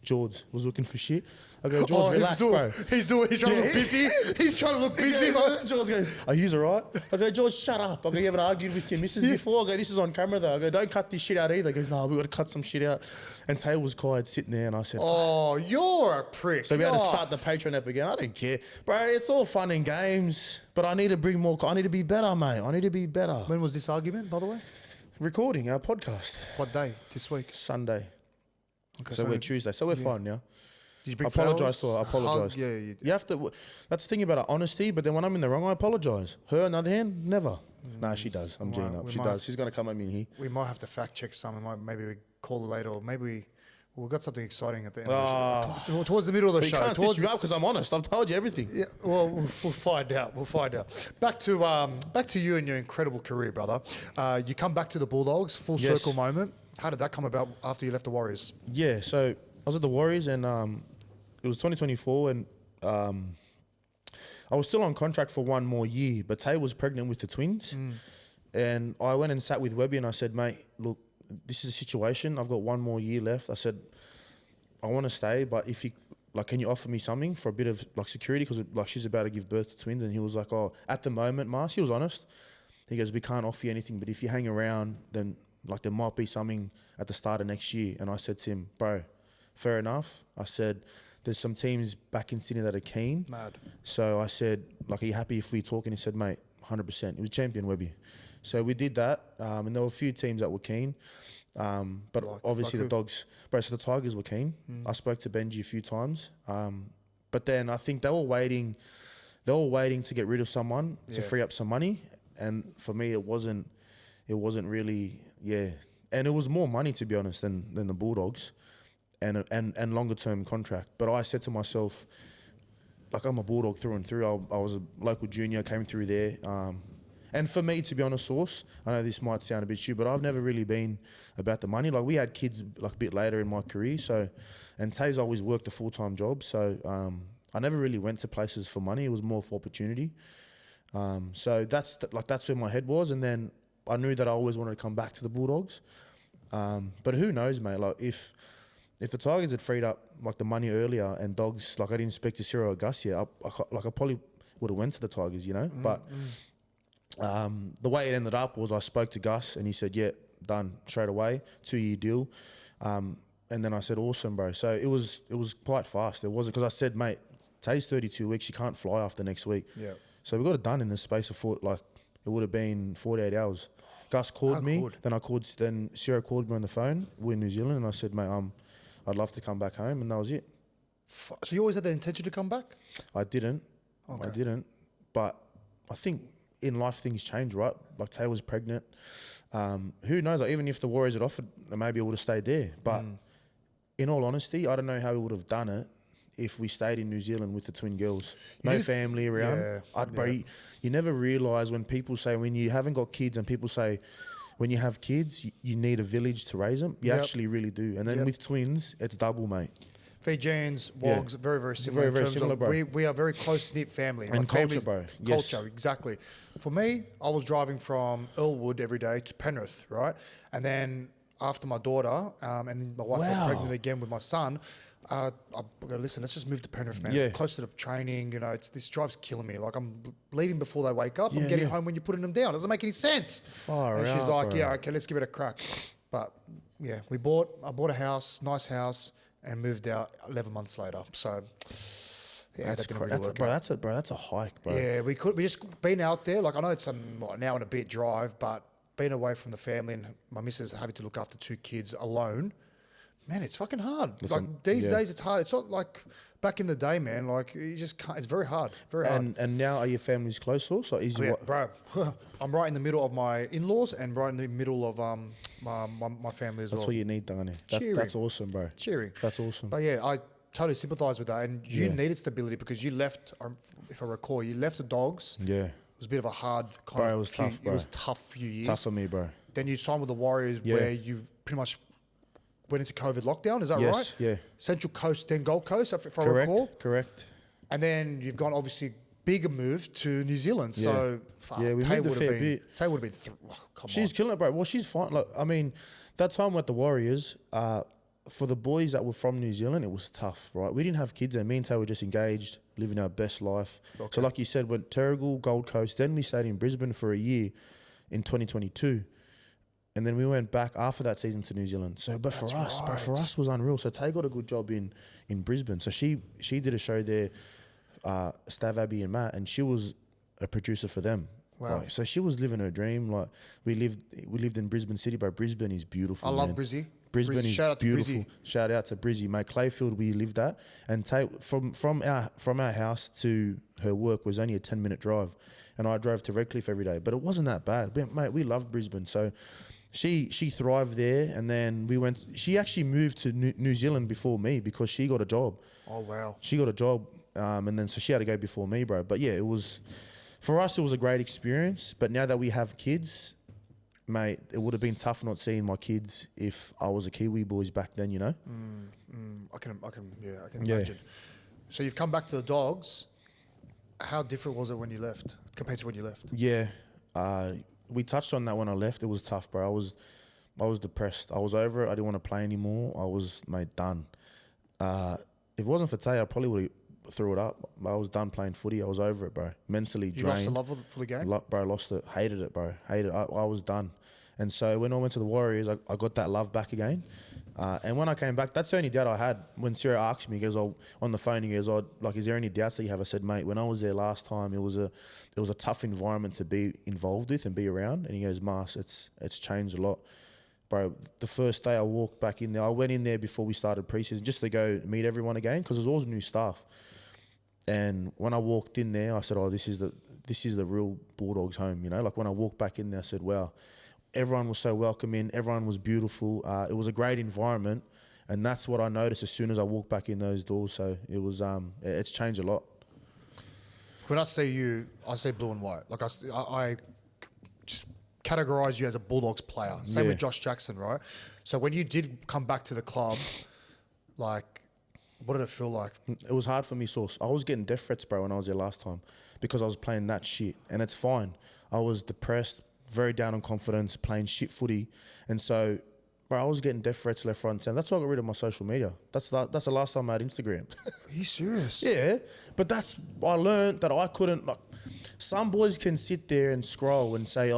Speaker 2: George was looking for shit. I go, George, relax, bro.
Speaker 1: He's trying to look busy. He's trying to look busy.
Speaker 2: George goes, are you alright? I go, George, shut up. I go, you haven't argued with your missus before? I go, this is on camera though. I go, don't cut this shit out either. He goes, no, we've got to cut some shit out. And Tayla was quiet sitting there and I said,
Speaker 1: oh, you're a prick.
Speaker 2: So we had to start the Patreon app again. I don't care. Bro, it's all fun and games, but I need to bring more. I need to be better, mate. I need to be better.
Speaker 1: When was this argument, by the way?
Speaker 2: Recording our podcast.
Speaker 1: What day this week?
Speaker 2: Sunday.
Speaker 1: Okay,
Speaker 2: so we're Tuesday. So we're fine now.
Speaker 1: Did you bring
Speaker 2: I apologise to her. I
Speaker 1: hug?
Speaker 2: apologise.
Speaker 1: Yeah, you did.
Speaker 2: You have to. That's the thing about honesty. But then when I'm in the wrong, I apologise. Her, on the other hand, never. Nah, she does. I'm G'ing up. She does. She's gonna come at me here.
Speaker 1: We might have to fact check some. Maybe we call her later, or maybe we've got something exciting at the end of the show. Towards the middle of the show.
Speaker 2: You can't stitch me up because I'm honest. I've told you everything.
Speaker 1: Yeah, well, we'll find out. We'll find out. Back to you and your incredible career, brother. You come back to the Bulldogs, full circle moment. How did that come about after you left the Warriors?
Speaker 2: Yeah, so I was at the Warriors and it was 2024 and I was still on contract for one more year, but Tay was pregnant with the twins. And I went and sat with Webby and I said, mate, look, this is a situation. I've got one more year left. I said, I want to stay, but if you, can you offer me something for a bit of security? Because she's about to give birth to twins. And he was like, oh, at the moment, Mars, he was honest. He goes, we can't offer you anything, but if you hang around, then there might be something at the start of next year. And I said to him, bro, fair enough. I said, there's some teams back in Sydney that are keen.
Speaker 1: Mad.
Speaker 2: So I said, are you happy if we talk? And he said, mate, 100%. He was champion, Webby. So we did that, and there were a few teams that were keen, but obviously the Dogs, bro. So the Tigers were keen. I spoke to Benji a few times, but then I think they were waiting to get rid of someone to free up some money, and for me it wasn't really, and it was more money to be honest than the Bulldogs, and longer term contract. But I said to myself, I'm a Bulldog through and through. I was a local junior, came through there. And for me, to be honest, Source, I know this might sound a bit stupid, but I've never really been about the money. We had kids a bit later in my career, and Tay's always worked a full-time job, so I never really went to places for money. It was more for opportunity. So that's where my head was, and then I knew that I always wanted to come back to the Bulldogs. But who knows, mate? If the Tigers had freed up the money earlier and Dogs, I didn't speak to Ciro or Gus yet, I probably would have went to the Tigers, But the way it ended up was I spoke to Gus and he said, yeah, done straight away, 2-year deal. And then I said, awesome, bro. So it was quite fast. It wasn't, because I said, mate, Tay's 32 weeks. She can't fly after next week. Yeah. So we got it done in the space of it would have been 48 hours. Gus called me. Then Ciro called me on the phone. We're in New Zealand. And I said, mate, I'd love to come back home. And that was it.
Speaker 1: So you always had the intention to come back?
Speaker 2: I didn't.
Speaker 1: Okay.
Speaker 2: I didn't. But I think in life things change, right? Tay was pregnant. Who knows? Even if the Warriors had offered, maybe I would have stayed there. But in all honesty, I don't know how we would have done it if we stayed in New Zealand with the twin girls. No family around. You never realise when people say, when you haven't got kids and people say, when you have kids, you need a village to raise them. You actually really do. And then with twins, it's double, mate.
Speaker 1: Fijians, Wogs, very, very similar.
Speaker 2: Very similar, bro.
Speaker 1: We are very close-knit family.
Speaker 2: And culture, bro. Yes.
Speaker 1: Culture, exactly. For me, I was driving from Earlwood every day to Penrith, right? And then after my daughter, and then my wife got pregnant again with my son, I go, listen, let's just move to Penrith, man.
Speaker 2: Yeah.
Speaker 1: Close to the training, this drive's killing me. I'm leaving before they wake up. I'm getting home when you're putting them down. It doesn't make any sense.
Speaker 2: Far
Speaker 1: and
Speaker 2: out,
Speaker 1: she's like,
Speaker 2: bro.
Speaker 1: yeah, okay, let's give it a crack. But yeah, I bought a house, nice house, and moved out 11 months later. So, yeah, that didn't really work out.
Speaker 2: That's a hike, bro.
Speaker 1: Yeah, we just been out there. I know it's an hour and a bit drive, but being away from the family and my missus having to look after 2 kids alone Man, it's fucking hard.
Speaker 2: Like
Speaker 1: these days, it's hard. It's not like back in the day, man. Like you just can't. It's very hard. Very hard.
Speaker 2: And now are your families close also? Is
Speaker 1: Bro, I'm right in the middle of my in-laws and right in the middle of my family as well.
Speaker 2: That's what you need, Dani. That's awesome, bro.
Speaker 1: Cheering.
Speaker 2: That's awesome.
Speaker 1: But yeah, I totally sympathise with that. And you needed stability because you left. If I recall, you left the Dogs.
Speaker 2: Yeah.
Speaker 1: It was a bit of a hard kind of.
Speaker 2: It was tough, bro.
Speaker 1: It was tough few years.
Speaker 2: Tough for me, bro.
Speaker 1: Then you signed with the Warriors, where you pretty much went into COVID lockdown. Is that right?
Speaker 2: Yeah.
Speaker 1: Central Coast, then Gold Coast, if I recall.
Speaker 2: Correct.
Speaker 1: And then you've gone obviously bigger move to New Zealand.
Speaker 2: Yeah.
Speaker 1: So
Speaker 2: we moved a fair bit.
Speaker 1: Tay would have been.
Speaker 2: She's killing it, bro. Well, she's fine. Like, I mean, that time with the Warriors, for the boys that were from New Zealand, it was tough, right? We didn't have kids, and me and Tay were just engaged, living our best life. Okay. So, like you said, went Terrigal, Gold Coast. Then we stayed in Brisbane for a year in 2022. And then we went back after that season to New Zealand. So, but for us was unreal. So Tay got a good job in Brisbane. So she did a show there, Stav, Abby and Matt, and she was a producer for them.
Speaker 1: Wow.
Speaker 2: Like, so she was living her dream. Like we lived in Brisbane City, but Brisbane is beautiful.
Speaker 1: I love Brizzy.
Speaker 2: Brisbane is
Speaker 1: shout out
Speaker 2: beautiful.
Speaker 1: To Brizzy.
Speaker 2: Shout out to Brizzy. Mate, Clayfield, we lived at. And Tay, from our house to her work was only a 10-minute drive. And I drove to Redcliffe every day. But it wasn't that bad. But, mate, we loved Brisbane. So she thrived there, and then she actually moved to New Zealand before me because she got a job.
Speaker 1: Oh, wow.
Speaker 2: She got a job, and then so she had to go before me, bro. But yeah, for us, it was a great experience. But now that we have kids, mate, it would have been tough not seeing my kids if I was a Kiwi boys back then, you know?
Speaker 1: I can imagine. So you've come back to the Dogs. How different was it when you left compared to when you left?
Speaker 2: Yeah. We touched on that when I left. It was tough, bro. I was depressed. I was over it. I didn't want to play anymore. I was, mate, done. If it wasn't for Tay, I probably would have threw it up. I was done playing footy. I was over it, bro. Mentally drained.
Speaker 1: You lost the love for the game?
Speaker 2: Bro, lost it. Hated it, bro. Hated it. I was done. And so when I went to the Warriors, I got that love back again. And when I came back, that's the only doubt I had. When Sarah asked me, he goes, on the phone, he goes, is there any doubts that you have? I said, mate, when I was there last time, it was a tough environment to be involved with and be around. And he goes, Mars, it's changed a lot. Bro, the first day I walked back in there, I went in there before we started preseason just to go meet everyone again because there's always new staff. And when I walked in there, I said, this is the real Bulldogs home, you know? Like when I walked back in there, I said, wow. Everyone was so welcoming. Everyone was beautiful. It was a great environment, and that's what I noticed as soon as I walked back in those doors. So it was, it's changed a lot.
Speaker 1: When I say you, I say blue and white. Like I just categorize you as a Bulldogs player. Same with Josh Jackson, right? So when you did come back to the club, like, what did it feel like?
Speaker 2: It was hard for me, Source. I was getting death threats, bro, when I was there last time because I was playing that shit, and it's fine. I was depressed, very down on confidence, playing shit footy. And so, bro, I was getting death threats left, front, and centre. That's why I got rid of my social media. That's the last time I had Instagram.
Speaker 1: Are you serious?
Speaker 2: Yeah. But I learned that I couldn't, like, some boys can sit there and scroll and say,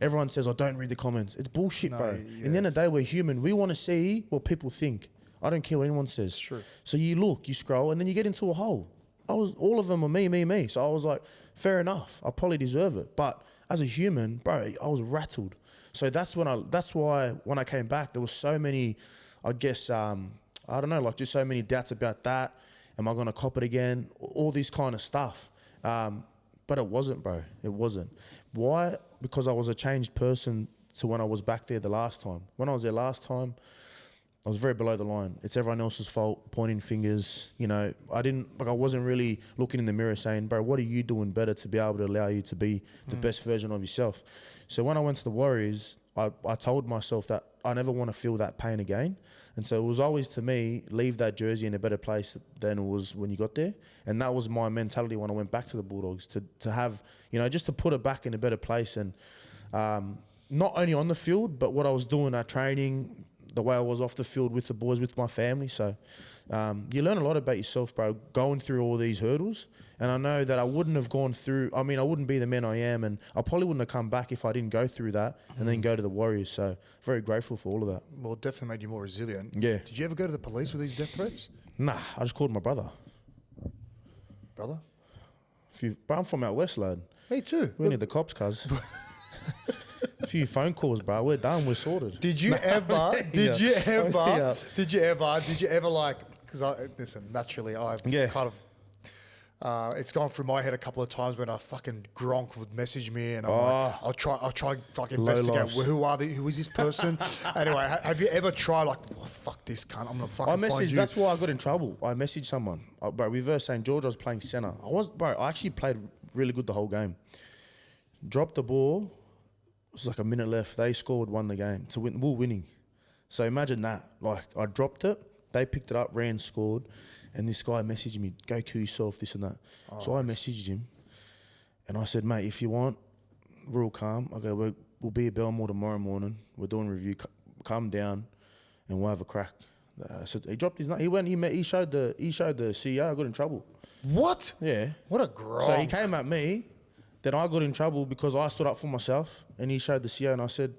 Speaker 2: everyone says, don't read the comments. It's bullshit, bro.
Speaker 1: Yeah.
Speaker 2: In the end of the day, we're human. We want to see what people think. I don't care what anyone says.
Speaker 1: True.
Speaker 2: So you look, you scroll, and then you get into a hole. All of them were me. So I was like, fair enough. I probably deserve it. But as a human, bro, I was rattled. So that's why when I came back, there was so many, I guess, I don't know, like just so many doubts about that. Am I going to cop it again? All this kind of stuff. But it wasn't, bro. It wasn't. Why? Because I was a changed person to when I was back there the last time. When I was there last time, I was very below the line. It's everyone else's fault, pointing fingers. You know, I wasn't really looking in the mirror saying, bro, what are you doing better to be able to allow you to be the best version of yourself? So when I went to the Warriors, I told myself that I never want to feel that pain again. And so it was always, to me, leave that jersey in a better place than it was when you got there. And that was my mentality when I went back to the Bulldogs, to have, you know, just to put it back in a better place. And not only on the field, but what I was doing at training, the way I was off the field with the boys, with my family. So you learn a lot about yourself, bro, going through all these hurdles. And I know that I wouldn't have gone through, I wouldn't be the man I am, and I probably wouldn't have come back if I didn't go through that and then go to the Warriors. So very grateful for all of that.
Speaker 1: Well, it definitely made you more resilient.
Speaker 2: Yeah.
Speaker 1: Did you ever go to the police with these death threats?
Speaker 2: Nah, I just called my brother.
Speaker 1: Brother?
Speaker 2: Bro, I'm from out west, lad.
Speaker 1: Me too.
Speaker 2: We need the cops, cuz. few phone calls, bro. We're done. We're sorted.
Speaker 1: Did you ever? Did you ever?
Speaker 2: Yeah.
Speaker 1: Did you ever like? Because listen, naturally, I've kind of. It's gone through my head a couple of times when a fucking Gronk would message me, and I'm like, I'll try fucking investigate. Who is this person? Anyway, have you ever tried like, fuck this cunt? I'm gonna fucking find you.
Speaker 2: That's why I got in trouble. I messaged someone, bro. Reverse St. George. I was playing centre. I actually played really good the whole game. Dropped the ball. It was like a minute left. They scored, won the game to win. We're winning. So imagine that. Like I dropped it. They picked it up, ran, scored. And this guy messaged me, go kill yourself, this and that. So I messaged him and I said, mate, if you want, real calm, I go, we'll be at Belmore tomorrow morning. We're doing a review. Come down and we'll have a crack. So he dropped his name. He went, he showed the CEO. I got in trouble.
Speaker 1: What?
Speaker 2: Yeah.
Speaker 1: What a gronk.
Speaker 2: So he came at me. Then I got in trouble because I stood up for myself and he showed the CEO and I said,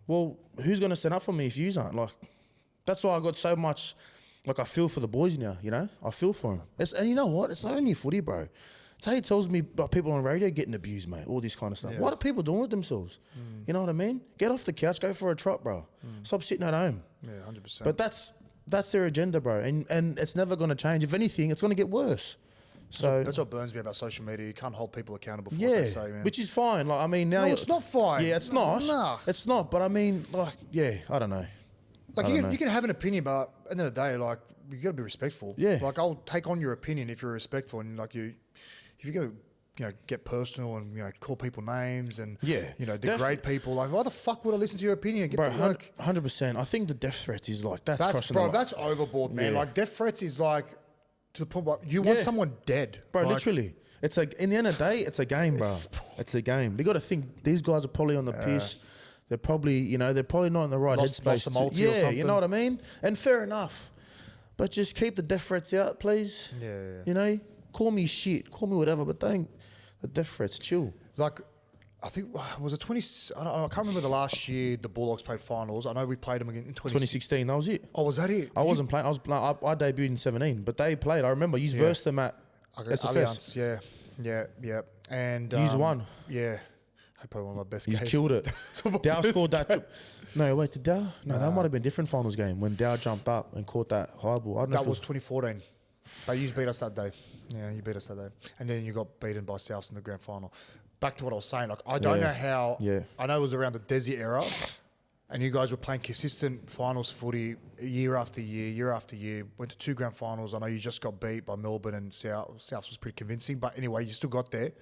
Speaker 2: well, who's going to stand up for me if you aren't? Like, that's why I got so much... Like, I feel for the boys now, you know? I feel for them. And you know what? It's not only footy, bro. Tay tells me like, people on radio getting abused, mate, all this kind of stuff. Yeah. What are people doing with themselves? You know what I mean? Get off the couch, go for a trot, bro. Stop sitting at home.
Speaker 1: Yeah, 100%.
Speaker 2: But that's their agenda, bro. And it's never going to change. If anything, it's going to get worse. So
Speaker 1: that's what burns me about social media. You can't hold people accountable for what they say, man.
Speaker 2: Which is fine. Like, I mean, now...
Speaker 1: No, it's not fine.
Speaker 2: Yeah, it's not.
Speaker 1: Nah.
Speaker 2: It's not. But I mean, like, yeah, I don't know.
Speaker 1: Like, you can have an opinion, but at the end of the day, like, you got to be respectful.
Speaker 2: Yeah.
Speaker 1: Like, I'll take on your opinion if you're respectful, and like if you're going to, get personal and call people names and degrade people. Like, why the fuck would I listen to your opinion? Get
Speaker 2: 100%. I think the death threats is like that's crossing the line.
Speaker 1: That's overboard, man. Yeah. Like, death threats is like to the point where you want someone dead,
Speaker 2: bro.
Speaker 1: Like,
Speaker 2: literally, it's like in the end of the day, it's a game, bro. It's a game. We got to think these guys are probably on the piss. They're probably, they're probably not in the right headspace.
Speaker 1: Yeah,
Speaker 2: you know what I mean? And fair enough. But just keep the death threats out, please.
Speaker 1: Yeah.
Speaker 2: Call me shit, call me whatever, but don't, the death threats, chill.
Speaker 1: Like, I think, was it 20, I can't remember the last year the Bulldogs played finals. I know we played them again in
Speaker 2: 2016, that was it.
Speaker 1: Oh, was that it?
Speaker 2: I wasn't playing, I debuted in 17, but they played, I remember, you versed them at SFS.
Speaker 1: Yeah. And
Speaker 2: you won.
Speaker 1: Yeah. Probably one of my best
Speaker 2: games.
Speaker 1: He's
Speaker 2: killed it. Dow scored that. No, wait, did Dow? No, that might have been a different finals game when Dow jumped up and caught that high ball. I don't know.
Speaker 1: That was 2014. But you beat us that day. Yeah, you beat us that day. And then you got beaten by Souths in the grand final. Back to what I was saying. Like, I don't know how. Yeah. I know it was around the Desi era, and you guys were playing consistent finals footy year after year. Went to 2 grand finals. I know you just got beat by Melbourne and Souths was pretty convincing. But anyway, you still got there.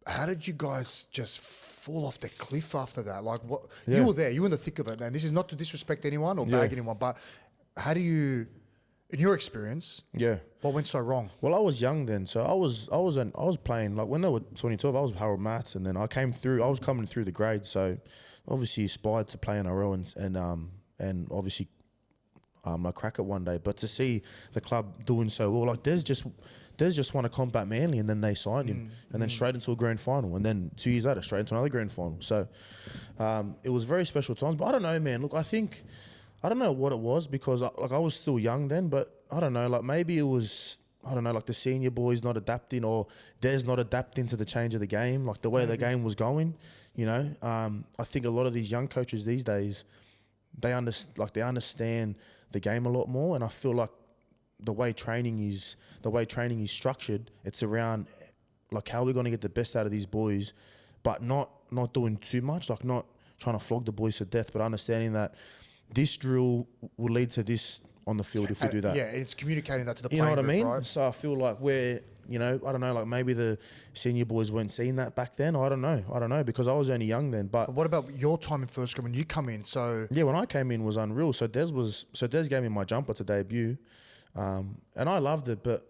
Speaker 1: How did you guys just fall off the cliff after that? Like, what? Yeah. You were there. You were in the thick of it. And this is not to disrespect anyone or bag anyone, but how do you, in your experience, what went so wrong?
Speaker 2: Well, I was young then, so I was playing like when they were 2012. I was Harold Maths, and then I came through. I was coming through the grades, so obviously aspired to play NRL and obviously I crack it one day. But to see the club doing so well, like Des just won a comp at Manly, and then they signed him, and then straight into a grand final, and then 2 years later straight into another grand final. So it was very special times. But I don't know, man. Look, I don't know what it was because I was still young then, but I don't know. Like maybe it was like the senior boys not adapting or Des not adapting to the change of the game, like the way the game was going. I think a lot of these young coaches these days they understand the game a lot more, and I feel like the way training is structured, it's around like how we're going to get the best out of these boys, but not doing too much, like not trying to flog the boys to death, but understanding that this drill will lead to this on the field if we do that.
Speaker 1: Yeah, it's communicating that to the
Speaker 2: playing group,
Speaker 1: You know what I mean?
Speaker 2: Right? So I feel like we're, I don't know, like maybe the senior boys weren't seeing that back then. I don't know because I was only young then. But
Speaker 1: what about your time in first grade when you come in? So
Speaker 2: yeah, when I came in was unreal. So Des gave me my jumper to debut. And I loved it, but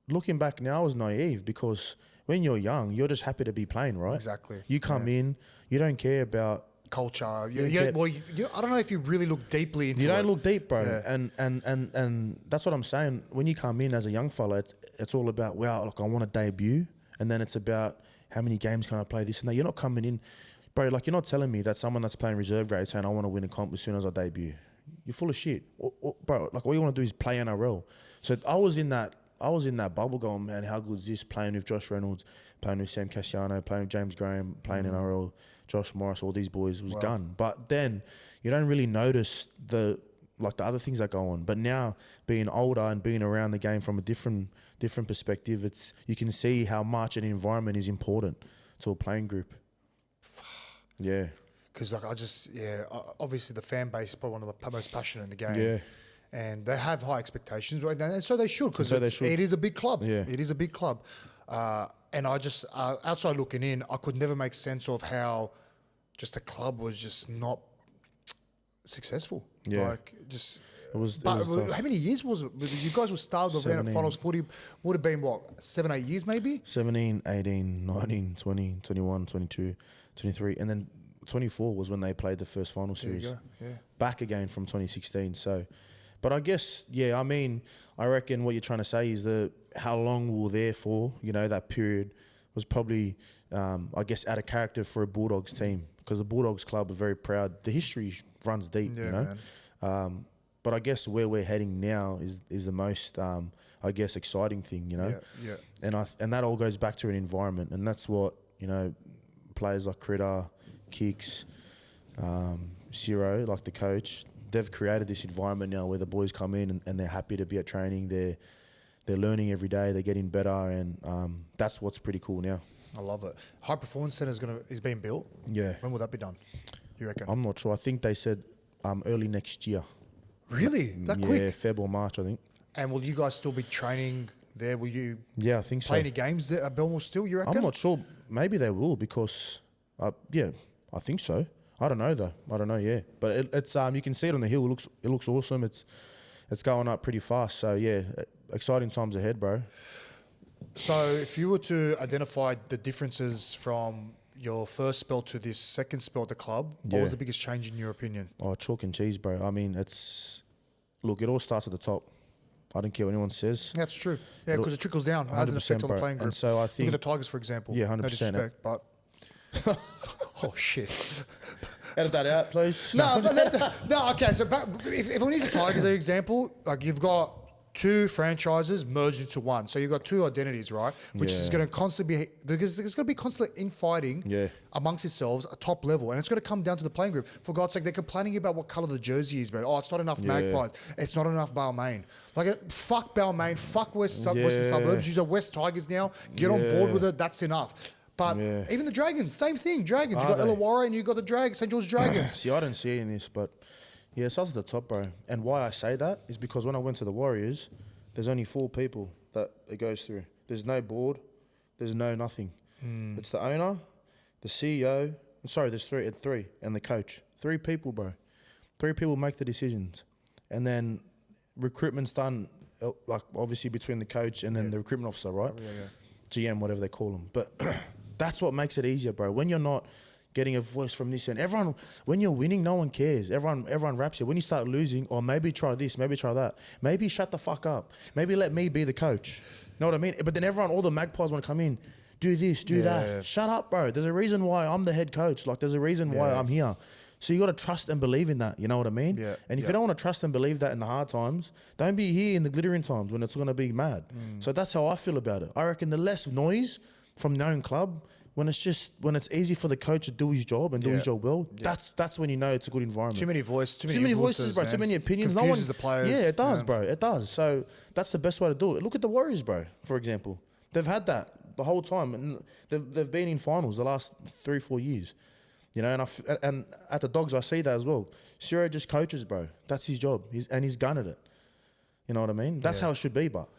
Speaker 2: looking back now, I was naive because when you're young, you're just happy to be playing, right?
Speaker 1: Exactly.
Speaker 2: You come in, you don't care about
Speaker 1: culture. I don't know if you really look deeply into it.
Speaker 2: You don't look deep, bro. Yeah. And that's what I'm saying. When you come in as a young fella, it's all about, wow, look, I want to debut. And then it's about how many games can I play, this and that. You're not coming in, bro, like you're not telling me that someone that's playing reserve grade saying, I want to win a comp as soon as I debut. You're full of shit, bro. Like all you want to do is play NRL. So I was in that bubble going, man, how good is this? Playing with Josh Reynolds, playing with Sam Cassiano, playing with James Graham, playing NRL, Josh Morris, all these boys was gun. But then you don't really notice the other things that go on. But now being older and being around the game from a different perspective, you can see how much an environment is important to a playing group. Yeah.
Speaker 1: Because obviously the fan base is probably one of the most passionate in the game.
Speaker 2: Yeah.
Speaker 1: And they have high expectations, and so they should, because it is a big club.
Speaker 2: Yeah.
Speaker 1: It is a big club. And I just, outside looking in, I could never make sense of how just the club was just not successful.
Speaker 2: Yeah.
Speaker 1: Like, just...
Speaker 2: It was
Speaker 1: how many years was it? You guys were stars of the finals footy. Would have been, 7, 8 years maybe?
Speaker 2: 17, 18, 19, 20, 21, 22, 23. And then 24 was when they played the first final series.
Speaker 1: There you go. Yeah.
Speaker 2: Back again from 2016. So, but I guess, I mean, I reckon what you're trying to say is how long we were there for, that period was probably, I guess, out of character for a Bulldogs team, because the Bulldogs club are very proud. The history runs deep, man. But I guess where we're heading now is the most, I guess, exciting thing,
Speaker 1: Yeah.
Speaker 2: And that all goes back to an environment, and that's what, players like Critter, Kicks, Ciro, like the coach, they've created this environment now where the boys come in and they're happy to be at training. They're learning every day. They're getting better, and that's what's pretty cool now.
Speaker 1: I love it. High Performance Centre is being built.
Speaker 2: Yeah.
Speaker 1: When will that be done, you reckon?
Speaker 2: I'm not sure. I think they said early next year.
Speaker 1: Really? That quick?
Speaker 2: Yeah, Feb or March, I think.
Speaker 1: And will you guys still be training there? Will you
Speaker 2: I think
Speaker 1: play any games there at Belmore still, you reckon?
Speaker 2: I'm not sure. Maybe they will, because, I think so. I don't know though. I don't know. Yeah, but it's you can see it on the hill. It looks awesome. It's going up pretty fast. So yeah, exciting times ahead, bro.
Speaker 1: So if you were to identify the differences from your first spell to this second spell at the club, what was the biggest change in your opinion?
Speaker 2: Oh, chalk and cheese, bro. I mean, it all starts at the top. I don't care what anyone says.
Speaker 1: That's true. Yeah, because it trickles down. It has an effect on the playing group.
Speaker 2: And so I think,
Speaker 1: look at the Tigers, for example.
Speaker 2: Yeah, 100%.
Speaker 1: No disrespect, but oh shit.
Speaker 2: Edit that out, please.
Speaker 1: No. Okay. So if we need the Tigers as an example, like you've got two franchises merged into one, so you've got two identities, right? Which is going to constantly be, because it's going to be constantly infighting amongst yourselves at top level, and it's going to come down to the playing group. For God's sake, they're complaining about what colour the jersey is, man. Oh, it's not enough Magpies. It's not enough Balmain. Like, fuck Balmain. Fuck Western Suburbs. Use the West Tigers now. Get on board with it. That's enough. But even the Dragons, same thing. Dragons. You got Illawarra and you got the Dragons, St. George Dragons.
Speaker 2: See, I don't see it in this, but yeah, it starts at the top, bro. And why I say that is because when I went to the Warriors, there's only 4 people that it goes through. There's no board. There's no nothing. It's the owner, the CEO. There's three, and the coach. 3 people, bro. 3 people make the decisions, and then recruitment's done, like obviously between the coach and then the recruitment officer, right? GM, whatever they call them. But that's what makes it easier, bro. When you're not getting a voice from this end, everyone, when you're winning, no one cares. Everyone raps you. When you start losing, or maybe try this, maybe try that, maybe shut the fuck up, maybe let me be the coach. Know what I mean? But then all the Magpies want to come in, do this, do that. Shut up, bro. There's a reason why I'm the head coach. Like, there's a reason why I'm here. So you got to trust and believe in that. You know what I mean?
Speaker 1: Yeah.
Speaker 2: And if you don't want to trust and believe that in the hard times, don't be here in the glittering times when it's going to be mad. So that's how I feel about it. I reckon the less noise from the own club, when it's easy for the coach to do his job and do his job well, that's when you know it's a good environment.
Speaker 1: Too many voices,
Speaker 2: bro.
Speaker 1: man.
Speaker 2: Too many opinions.
Speaker 1: Confuses the players.
Speaker 2: Yeah, it does, bro. It does. So that's the best way to do it. Look at the Warriors, bro. For example, they've had that the whole time, and they've been in finals the last 3-4 years. You know, and at the Dogs, I see that as well. Ciro just coaches, bro. That's his job. He's gun at it. You know what I mean? That's how it should be, but.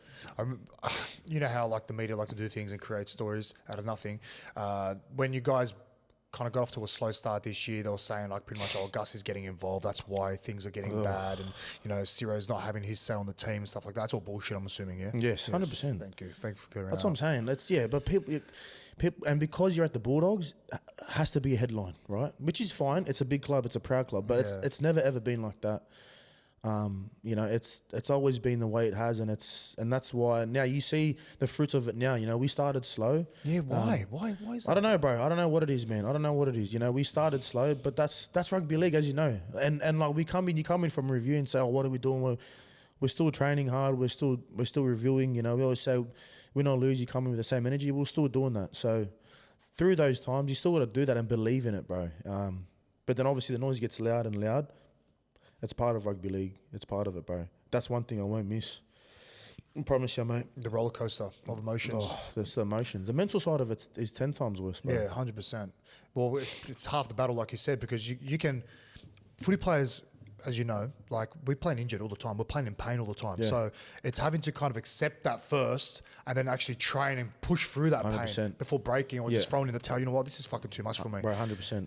Speaker 1: You know how like the media like to do things and create stories out of nothing. When you guys kind of got off to a slow start this year, they were saying like pretty much, Gus is getting involved. That's why things are getting bad, and Ciro's not having his say on the team and stuff like that. That's all bullshit, I'm assuming. Yeah.
Speaker 2: Yes, 100%.
Speaker 1: Thank you for clearing
Speaker 2: That's
Speaker 1: that
Speaker 2: what I'm saying. But people, and because you're at the Bulldogs, it has to be a headline, right? Which is fine. It's a big club. It's a proud club, but it's never ever been like that. It's always been the way it has, and that's why now you see the fruits of it now. We started slow.
Speaker 1: Yeah, why? Why is that?
Speaker 2: I don't know, bro. I don't know what it is, man. I don't know what it is. We started slow, but that's rugby league, as you know. And like you come in from review and say, oh, what are we doing? We're still training hard. We're still reviewing. We always say, win or lose, you come in with the same energy. We're still doing that. So through those times, you still got to do that and believe in it, bro. But then obviously the noise gets loud and loud. It's part of rugby league. It's part of it, bro. That's one thing I won't miss. I promise you, mate.
Speaker 1: The roller coaster of emotions.
Speaker 2: Oh, there's the emotions. The mental side of it is 10 times worse, bro.
Speaker 1: Yeah, 100%. Well, it's half the battle, like you said, because you can... Footy players, as you know, like, we're playing injured all the time. We're playing in pain all the time.
Speaker 2: Yeah.
Speaker 1: So it's having to kind of accept that first and then actually train and push through that
Speaker 2: 100%.
Speaker 1: pain before breaking or just throwing in the towel. You know what? This is fucking too much for me.
Speaker 2: Bro, 100%.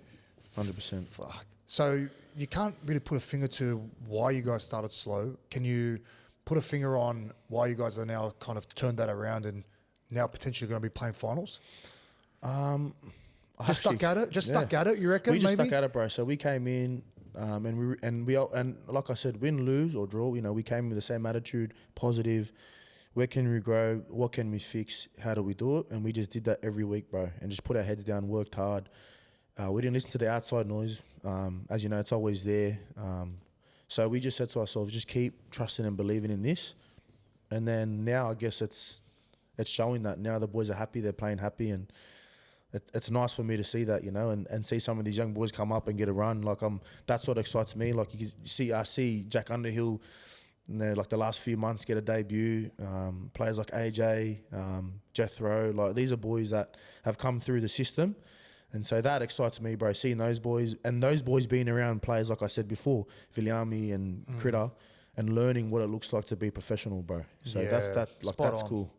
Speaker 2: 100%.
Speaker 1: Fuck. So you can't really put a finger to why you guys started slow. Can you put a finger on why you guys are now kind of turned that around and now potentially going to be playing finals? Stuck at it? Stuck at it, you reckon?
Speaker 2: We just
Speaker 1: maybe?
Speaker 2: stuck at it, bro. So we came in and like I said, win, lose or draw, we came with the same attitude, positive. Where can we grow? What can we fix? How do we do it? And we just did that every week, bro, and just put our heads down, worked hard. We didn't listen to the outside noise. As you know, it's always there. So we just said to ourselves, just keep trusting and believing in this. And then now I guess it's showing that now the boys are happy, they're playing happy, and it's nice for me to see that, and see some of these young boys come up and get a run. Like that's what excites me. Like I see Jack Underhill, like the last few months get a debut. Players like AJ, Jethro, like these are boys that have come through the system. And so that excites me, bro, seeing those boys and those boys being around players, like I said before, Viliami and Critter, and learning what it looks like to be professional, bro. So that's cool.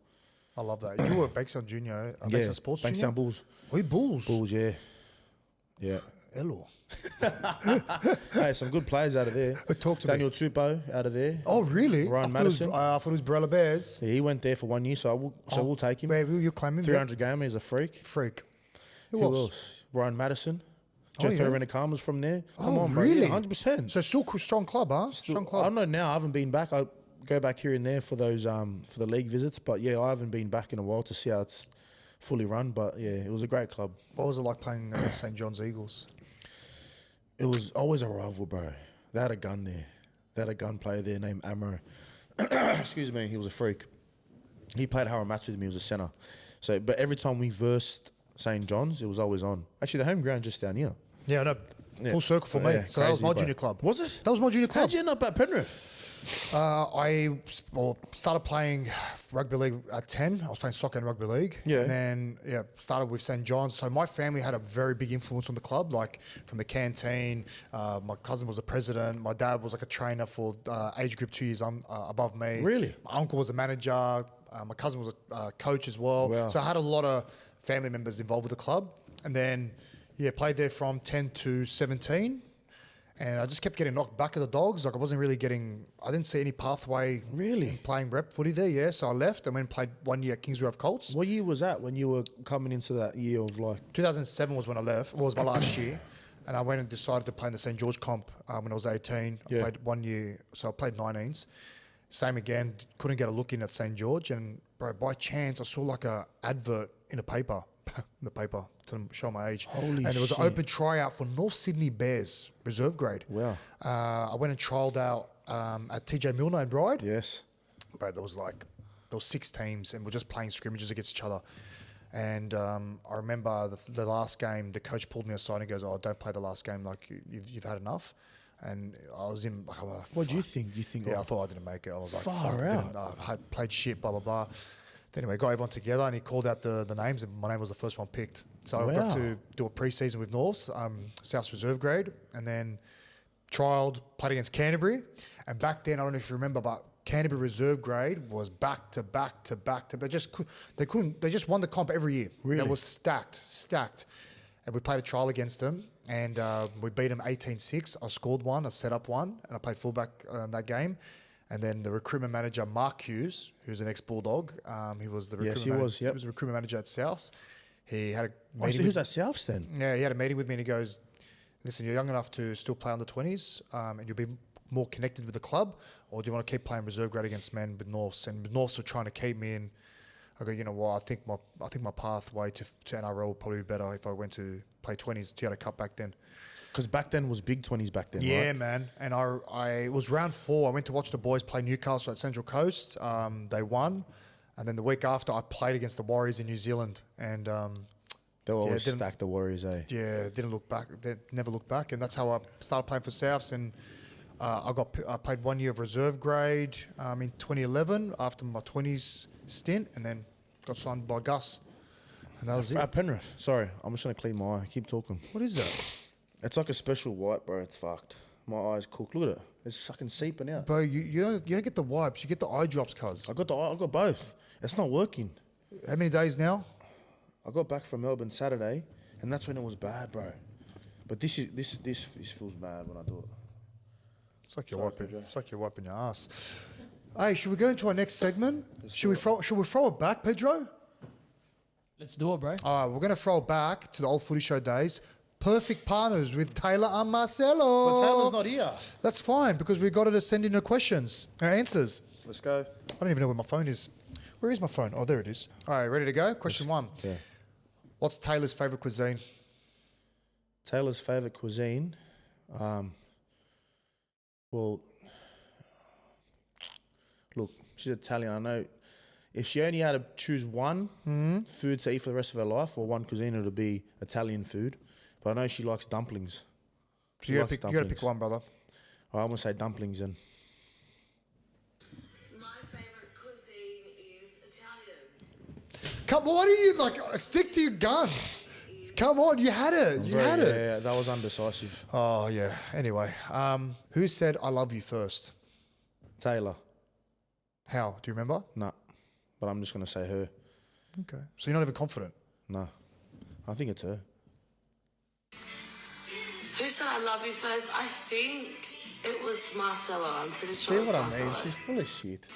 Speaker 1: I love that. You were at Bankstown Junior, Bankstown Sports Junior?
Speaker 2: Bankstown Bulls.
Speaker 1: Oh, you Bulls?
Speaker 2: Bulls, yeah. Yeah.
Speaker 1: Hello.
Speaker 2: Hey, some good players out of there.
Speaker 1: Talk to
Speaker 2: Daniel
Speaker 1: me.
Speaker 2: Tupou out of there.
Speaker 1: Oh, really?
Speaker 2: Ryan Madison.
Speaker 1: I thought it was Barella Bears.
Speaker 2: Yeah, he went there for 1 year, so we'll take him.
Speaker 1: Where will you claim him?
Speaker 2: 300 gamer, he's a freak.
Speaker 1: Freak.
Speaker 2: Who else? Ryan Madison.
Speaker 1: Oh,
Speaker 2: Jethro
Speaker 1: yeah?
Speaker 2: Renakama's from there. Come
Speaker 1: Oh,
Speaker 2: on, bro.
Speaker 1: really?
Speaker 2: Yeah, 100%.
Speaker 1: So still strong club, huh? Strong
Speaker 2: I
Speaker 1: club.
Speaker 2: don't know now. I haven't been back. I go back here and there for those for the league visits. But yeah, I haven't been back in a while to see how it's fully run. But yeah, it was a great club.
Speaker 1: What was it like playing St. John's Eagles?
Speaker 2: It was always a rival, bro. They had a gun there. They had a gun player there named Amro. Excuse me. He was a freak. He played Harrow Mats with me. He was a centre. So, but every time we versed St. John's, it was always on. Actually, the home ground just down here.
Speaker 1: Yeah, no. Full circle for me.
Speaker 2: Yeah,
Speaker 1: So that was
Speaker 2: crazy,
Speaker 1: my
Speaker 2: bro.
Speaker 1: junior club.
Speaker 2: Was it?
Speaker 1: That was my junior club.
Speaker 2: How'd you end up at Penrith?
Speaker 1: I started playing rugby league at 10. I was playing soccer and rugby league.
Speaker 2: Yeah.
Speaker 1: And then, started with St. John's. So my family had a very big influence on the club, like from the canteen. My cousin was the president. My dad was like a trainer for age group 2 years above me.
Speaker 2: Really?
Speaker 1: My uncle was a manager. My cousin was a coach as well.
Speaker 2: Wow.
Speaker 1: So I had a lot of family members involved with the club. And then, played there from 10 to 17. And I just kept getting knocked back at the Dogs. Like I didn't see any pathway
Speaker 2: Really?
Speaker 1: in playing rep footy there, So I left and went and played 1 year at Kingsgrove Colts.
Speaker 2: What year was that when you were coming into that year of like...
Speaker 1: 2007 was when I left. It was my last year. And I went and decided to play in the St. George comp when I was 18. I played 1 year, so I played 19s. Same again, couldn't get a look in at St. George. And bro, by chance, I saw like a advert in a paper. To show my age.
Speaker 2: Holy
Speaker 1: and it was
Speaker 2: shit.
Speaker 1: an open tryout for North Sydney Bears, reserve grade.
Speaker 2: Wow.
Speaker 1: I went and trialled out at TJ Milner and Bride.
Speaker 2: Yes.
Speaker 1: But there was 6 teams and we're just playing scrimmages against each other. And I remember the last game, the coach pulled me aside and goes, "Oh, don't play the last game. Like you've had enough." And I was in.
Speaker 2: What do you think?
Speaker 1: I thought I didn't make it. I was like,
Speaker 2: Far out.
Speaker 1: I had played shit, blah blah blah. Anyway, got everyone together and he called out the names and my name was the first one picked. So I got to do a pre-season with Norths, South's reserve grade, and then trialled, played against Canterbury. And back then, I don't know if you remember, but Canterbury reserve grade was back to back to back to. They just won the comp every year.
Speaker 2: Really?
Speaker 1: They was stacked. And we played a trial against them and we beat them 18-6. I scored one, I set up one, and I played fullback in that game. And then the recruitment manager, Mark Hughes, who's an ex-Bulldog, he was the recruitment manager.
Speaker 2: was, yep.
Speaker 1: He was the recruitment manager at Souths. He had a
Speaker 2: So
Speaker 1: meeting.
Speaker 2: who's at Souths then?
Speaker 1: Yeah, he had a meeting with me and he goes, "Listen, you're young enough to still play on the 20s, and you'll be more connected with the club, or do you want to keep playing reserve grade against men with Norths?" And Norths were trying to keep me in. I go, you know what? I think my pathway to NRL would probably be better if I went to play 20s. To get a cup back then.
Speaker 2: Because back then was big 20s back then,
Speaker 1: Yeah,
Speaker 2: right?
Speaker 1: man. And it was round 4. I went to watch the boys play Newcastle at Central Coast. They won. And then the week after, I played against the Warriors in New Zealand. And
Speaker 2: They were always stacked, the Warriors, eh?
Speaker 1: Yeah, didn't look back. They never looked back, and that's how I started playing for Souths. And I played 1 year of reserve grade in 2011 after my 20s stint, and then got signed by Gus, and that was it.
Speaker 2: Penrith. Sorry, I'm just gonna clean my eye. Keep talking.
Speaker 1: What is that?
Speaker 2: It's like a special white, bro. It's fucked. My eye's cooked. Look at it. It's fucking seeping out.
Speaker 1: Bro, you don't get the wipes. You get the eye drops, cuz.
Speaker 2: I got both. It's not working.
Speaker 1: How many days now?
Speaker 2: I got back from Melbourne Saturday, and that's when it was bad, bro. But this feels bad when I do it.
Speaker 1: It's like you're wiping your ass. Hey, should we go into our next segment? Should we throw it back, Pedro?
Speaker 3: Let's do it, bro.
Speaker 1: All right, we're going to throw it back to the old footy show days. Perfect partners with Tayla and Marcelo.
Speaker 2: But Taylor's not here.
Speaker 1: That's fine, because we got her to send in her questions, her answers.
Speaker 2: Let's go.
Speaker 1: I don't even know where my phone is. Where is my phone? Oh, there it is. All right, ready to go? Question 1.
Speaker 2: Yeah.
Speaker 1: What's Taylor's favourite cuisine?
Speaker 2: Taylor's favourite cuisine? Well, look, she's Italian. I know if she only had to choose one food to eat for the rest of her life, or one cuisine, it would be Italian food. But I know she likes dumplings.
Speaker 1: You got to pick one, brother.
Speaker 2: I'm going to say dumplings then.
Speaker 4: My favourite cuisine is Italian.
Speaker 1: Come on, why do you stick to your guns? Come on, you had it. You had it.
Speaker 2: Yeah, that was undecisive.
Speaker 1: Oh, yeah. Anyway, who said I love you first?
Speaker 2: Taylor.
Speaker 1: How? Do you remember?
Speaker 2: Nah, but I'm just going to say her.
Speaker 1: Okay. So you're not even confident?
Speaker 2: No, I think it's her.
Speaker 4: Who said I love you first? I think it was Marcelo. I'm pretty sure it was Marcelo.
Speaker 2: She's full of shit.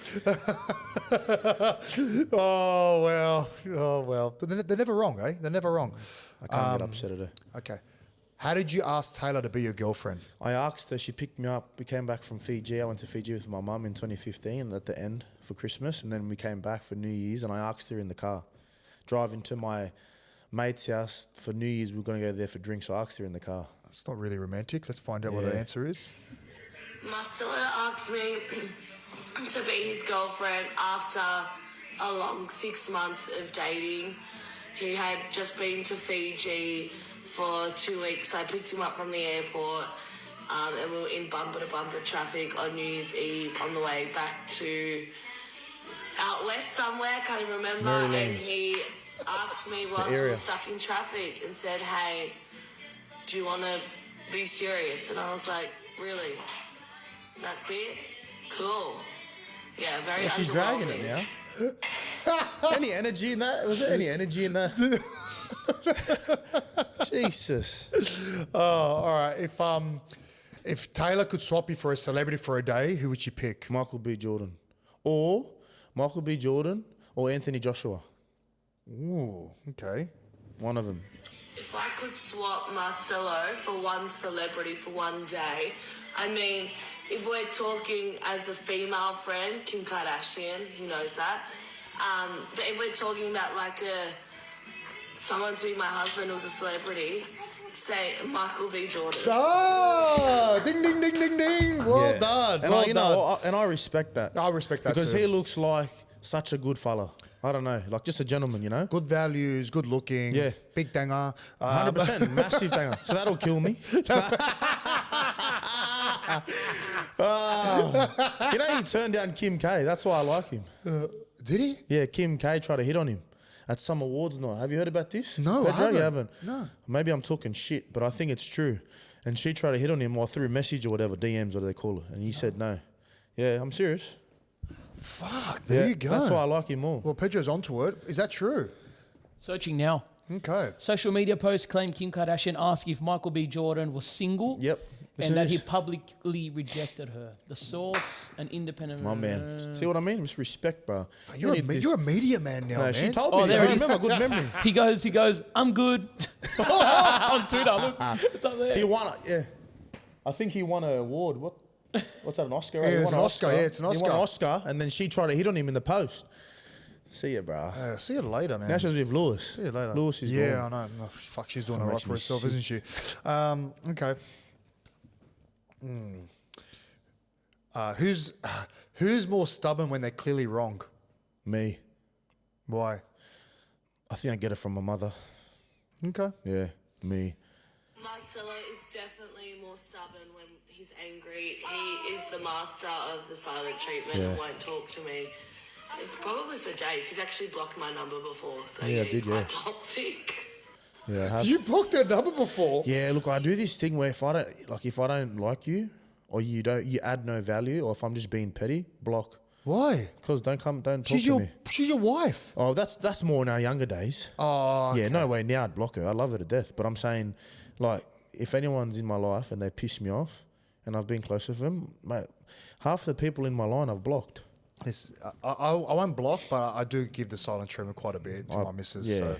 Speaker 1: Oh, well. But they're never wrong, eh? They're never wrong.
Speaker 2: I can't get upset at her.
Speaker 1: Okay. How did you ask Tayla to be your girlfriend?
Speaker 2: I asked her, she picked me up. We came back from Fiji. I went to Fiji with my mum in 2015 at the end for Christmas. And then we came back for New Year's, and I asked her in the car. Driving to my mate's house for New Year's, we were going to go there for drinks. So I asked her in the car.
Speaker 1: It's not really romantic. Let's find out what the answer is.
Speaker 4: Marcelo asked me to be his girlfriend after a long 6 months of dating. He had just been to Fiji for 2 weeks. I picked him up from the airport, and we were in bumper-to-bumper traffic on New Year's Eve on the way back to out west somewhere, can't even remember. And he asked me whilst we were stuck in traffic and said, hey, do you want to be serious? And I was like, really? That's it? Cool. Yeah, very
Speaker 2: She's dragging it now. Any energy in that? Was there any energy in that? Jesus.
Speaker 1: Oh, all right. If Tayla could swap you for a celebrity for a day, who would you pick?
Speaker 2: Michael B. Jordan. Or Michael B. Jordan or Anthony Joshua.
Speaker 1: Ooh, okay.
Speaker 2: One of them.
Speaker 4: If I could swap Marcelo for one celebrity for one day, I mean, if we're talking as a female friend, Kim Kardashian, he knows that. But if we're talking about someone to be my husband who's a celebrity, say Michael B. Jordan.
Speaker 1: Oh, ding, ding, ding, ding, ding. Well done.
Speaker 2: And I respect that.
Speaker 1: I respect that
Speaker 2: because
Speaker 1: too.
Speaker 2: he looks like such a good fella. I don't know, like just a gentleman, you know?
Speaker 1: Good values, good looking.
Speaker 2: Yeah.
Speaker 1: Big danger.
Speaker 2: 100%, massive danger. So that'll kill me. You know, he turned down Kim K. That's why I like him.
Speaker 1: Did he?
Speaker 2: Yeah, Kim K tried to hit on him at some awards night. Have you heard about this?
Speaker 1: No,
Speaker 2: Pedro,
Speaker 1: I haven't.
Speaker 2: You haven't?
Speaker 1: No.
Speaker 2: Maybe I'm talking shit, but I think it's true. And she tried to hit on him or through message or whatever, DMs, what do they call it? And he said no. Yeah, I'm serious.
Speaker 1: Fuck, there you go.
Speaker 2: That's why I like him more.
Speaker 1: Well, Pedro's onto it. Is that true?
Speaker 3: Searching now.
Speaker 1: Okay.
Speaker 3: Social media post claimed Kim Kardashian asked if Michael B. Jordan was single.
Speaker 2: Yep.
Speaker 3: And that he publicly rejected her. The source, an independent...
Speaker 2: My man. See what I mean? Just respect, bro.
Speaker 1: You're a media man now,
Speaker 2: No,
Speaker 1: man.
Speaker 2: she told me
Speaker 3: Oh,
Speaker 2: this.
Speaker 3: there
Speaker 2: I
Speaker 3: it is.
Speaker 2: remember, good memory.
Speaker 3: He goes, I'm good. On Twitter, look. It's up there.
Speaker 2: He won it, yeah. I think he won an award. What's that, an Oscar?
Speaker 1: Yeah,
Speaker 2: He
Speaker 1: it's
Speaker 2: won
Speaker 1: an Oscar. Yeah, it's an
Speaker 2: He
Speaker 1: Oscar.
Speaker 2: won an Oscar, and then she tried to hit on him in the post. See ya, bro.
Speaker 1: See you later, man.
Speaker 2: Now she's with Lewis.
Speaker 1: See you later.
Speaker 2: Lewis is
Speaker 1: Yeah,
Speaker 2: gone.
Speaker 1: I know. No, fuck, she's doing
Speaker 2: That
Speaker 1: all right
Speaker 2: makes
Speaker 1: for
Speaker 2: me
Speaker 1: herself,
Speaker 2: sick.
Speaker 1: isn't she? Okay. Who's more stubborn when they're clearly wrong?
Speaker 2: Me.
Speaker 1: Why?
Speaker 2: I think I get it from my mother.
Speaker 1: Okay.
Speaker 2: Yeah, me.
Speaker 4: Marcelo is definitely more stubborn when he's angry. He is the master of the silent treatment and won't talk to me. It's probably for days. He's actually blocked my number before, so
Speaker 2: Yeah, I
Speaker 4: he's
Speaker 2: did,
Speaker 4: quite toxic.
Speaker 2: Yeah, I have.
Speaker 1: You blocked their number before?
Speaker 2: Yeah, look, I do this thing where if I don't like you, or you add no value, or if I'm just being petty, block.
Speaker 1: Why?
Speaker 2: Because don't talk to me.
Speaker 1: She's your wife.
Speaker 2: Oh, that's more in our younger days.
Speaker 1: Oh,
Speaker 2: Yeah, no way. Now I'd block her. I love her to death. But I'm saying, like, if anyone's in my life and they piss me off, and I've been close with them, mate, half the people in my line I've blocked.
Speaker 1: I won't block, but I do give the silent treatment quite a bit to my missus.
Speaker 2: yeah.
Speaker 1: So.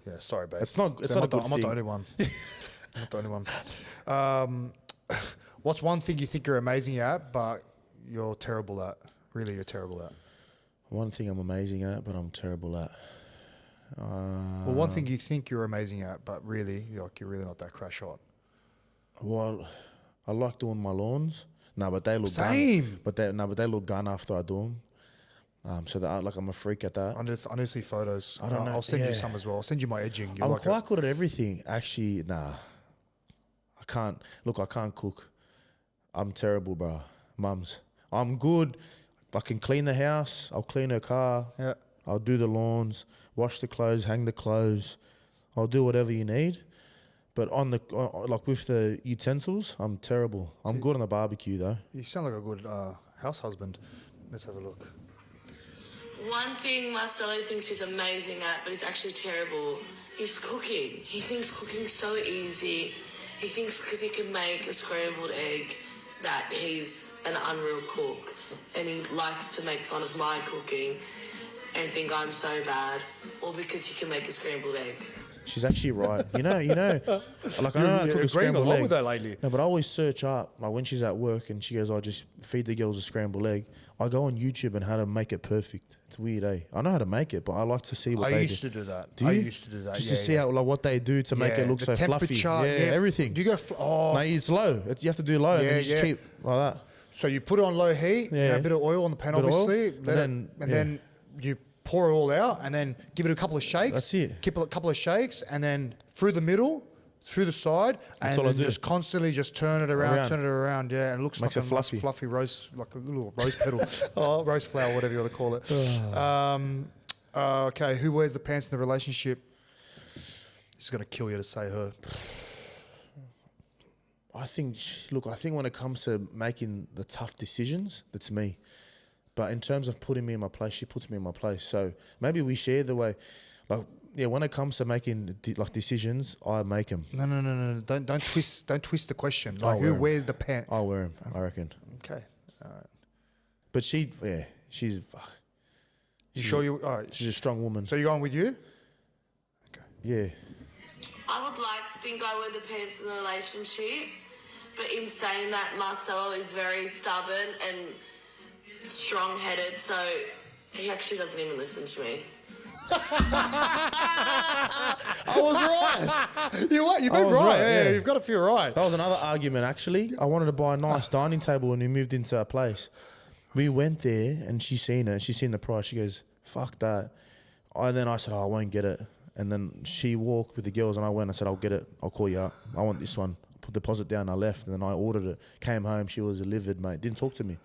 Speaker 1: Yeah, sorry, babe.
Speaker 2: It's not a good
Speaker 1: I'm not the
Speaker 2: thing.
Speaker 1: only one. I'm not the only one. What's one thing you think you're amazing at, but you're terrible at? Really, you're terrible at?
Speaker 2: One thing I'm amazing at, but I'm terrible at.
Speaker 1: Well, one thing you think you're amazing at, but really, you're really not that crash hot.
Speaker 2: Well, I like doing my lawns. No, but they look
Speaker 1: Same.
Speaker 2: gun. But they look gun after I do them. So that I'm a freak at that.
Speaker 1: I need to see photos.
Speaker 2: I don't know,
Speaker 1: I'll send you
Speaker 2: yeah.
Speaker 1: some as well. I'll send you my edging. You're
Speaker 2: I'm
Speaker 1: like
Speaker 2: quite good at everything. Actually, nah. I can't. Look, I can't cook. I'm terrible, bro. Mums. I'm good. I can clean the house. I'll clean her car.
Speaker 1: Yeah.
Speaker 2: I'll do the lawns, wash the clothes, hang the clothes. I'll do whatever you need. But like with the utensils, I'm terrible. I'm good on the barbecue though.
Speaker 1: You sound like a good house husband. Let's have a look.
Speaker 4: One thing Marcelo thinks he's amazing at, but he's actually terrible, is cooking. He thinks cooking's so easy. He thinks because he can make a scrambled egg that he's an unreal cook. And he likes to make fun of my cooking and think I'm so bad. Or because he can make a scrambled egg.
Speaker 2: She's actually right. You know. Like I know how to cook a
Speaker 1: agreeing
Speaker 2: scrambled
Speaker 1: along
Speaker 2: egg.
Speaker 1: with that lately.
Speaker 2: No, but I always search up, like when she's at work and she goes, I just feed the girls a scrambled egg. I go on YouTube and how to make it perfect. It's weird, eh? I know how to make it, but I like to see what
Speaker 1: I
Speaker 2: they
Speaker 1: used
Speaker 2: do.
Speaker 1: to do that.
Speaker 2: Do you?
Speaker 1: I used to do that.
Speaker 2: Just
Speaker 1: yeah,
Speaker 2: to see how what they do to make it look
Speaker 1: the
Speaker 2: so fluffy.
Speaker 1: temperature,
Speaker 2: Yeah, everything.
Speaker 1: Do you go?
Speaker 2: Mate, it's low. You have to do low and then you just keep like that.
Speaker 1: So you put it on low heat,
Speaker 2: Yeah.
Speaker 1: a bit of oil on the pan,
Speaker 2: Bit of oil,
Speaker 1: obviously,
Speaker 2: and
Speaker 1: then you pour it all out, and then give it a couple of shakes.
Speaker 2: That's it.
Speaker 1: Keep a couple of shakes, and then through the middle, through the side,
Speaker 2: That's
Speaker 1: and
Speaker 2: all I
Speaker 1: then
Speaker 2: do.
Speaker 1: just constantly just turn it around, yeah, and it looks
Speaker 2: Makes
Speaker 1: like
Speaker 2: it
Speaker 1: a nice
Speaker 2: fluffy.
Speaker 1: fluffy rose, like a little rose petal, rose flower, whatever you want to call it. Okay, who wears the pants in the relationship? This is gonna kill you to say her.
Speaker 2: I think when it comes to making the tough decisions, that's me. But in terms of putting me in my place, she puts me in my place. So maybe we share the way, like, yeah, when it comes to making decisions, I make them.
Speaker 1: No. Don't twist the question. Like, who
Speaker 2: wear 'em.
Speaker 1: wears the pants?
Speaker 2: I'll wear them, I reckon.
Speaker 1: Okay. All right.
Speaker 2: But she's
Speaker 1: You sure you? All right.
Speaker 2: she's a strong woman.
Speaker 1: So you're going with you?
Speaker 2: Yeah.
Speaker 4: I would like to think I wear the pants in the relationship, but in saying that, Marcelo is very stubborn and strong-headed, so he actually doesn't even listen to me.
Speaker 2: I was right.
Speaker 1: You've been
Speaker 2: was
Speaker 1: right.
Speaker 2: right,
Speaker 1: Yeah,
Speaker 2: yeah.
Speaker 1: you've got to feel right.
Speaker 2: That was another argument, actually. I wanted to buy a nice dining table when we moved into our place. We went there and she seen it. She seen the price. She goes, fuck that. And then I said, I won't get it. And then she walked with the girls and I went and said, I'll get it. I'll call you up. I want this one. Put the deposit down. I left and then I ordered it. Came home. She was livid, mate. Didn't talk to me.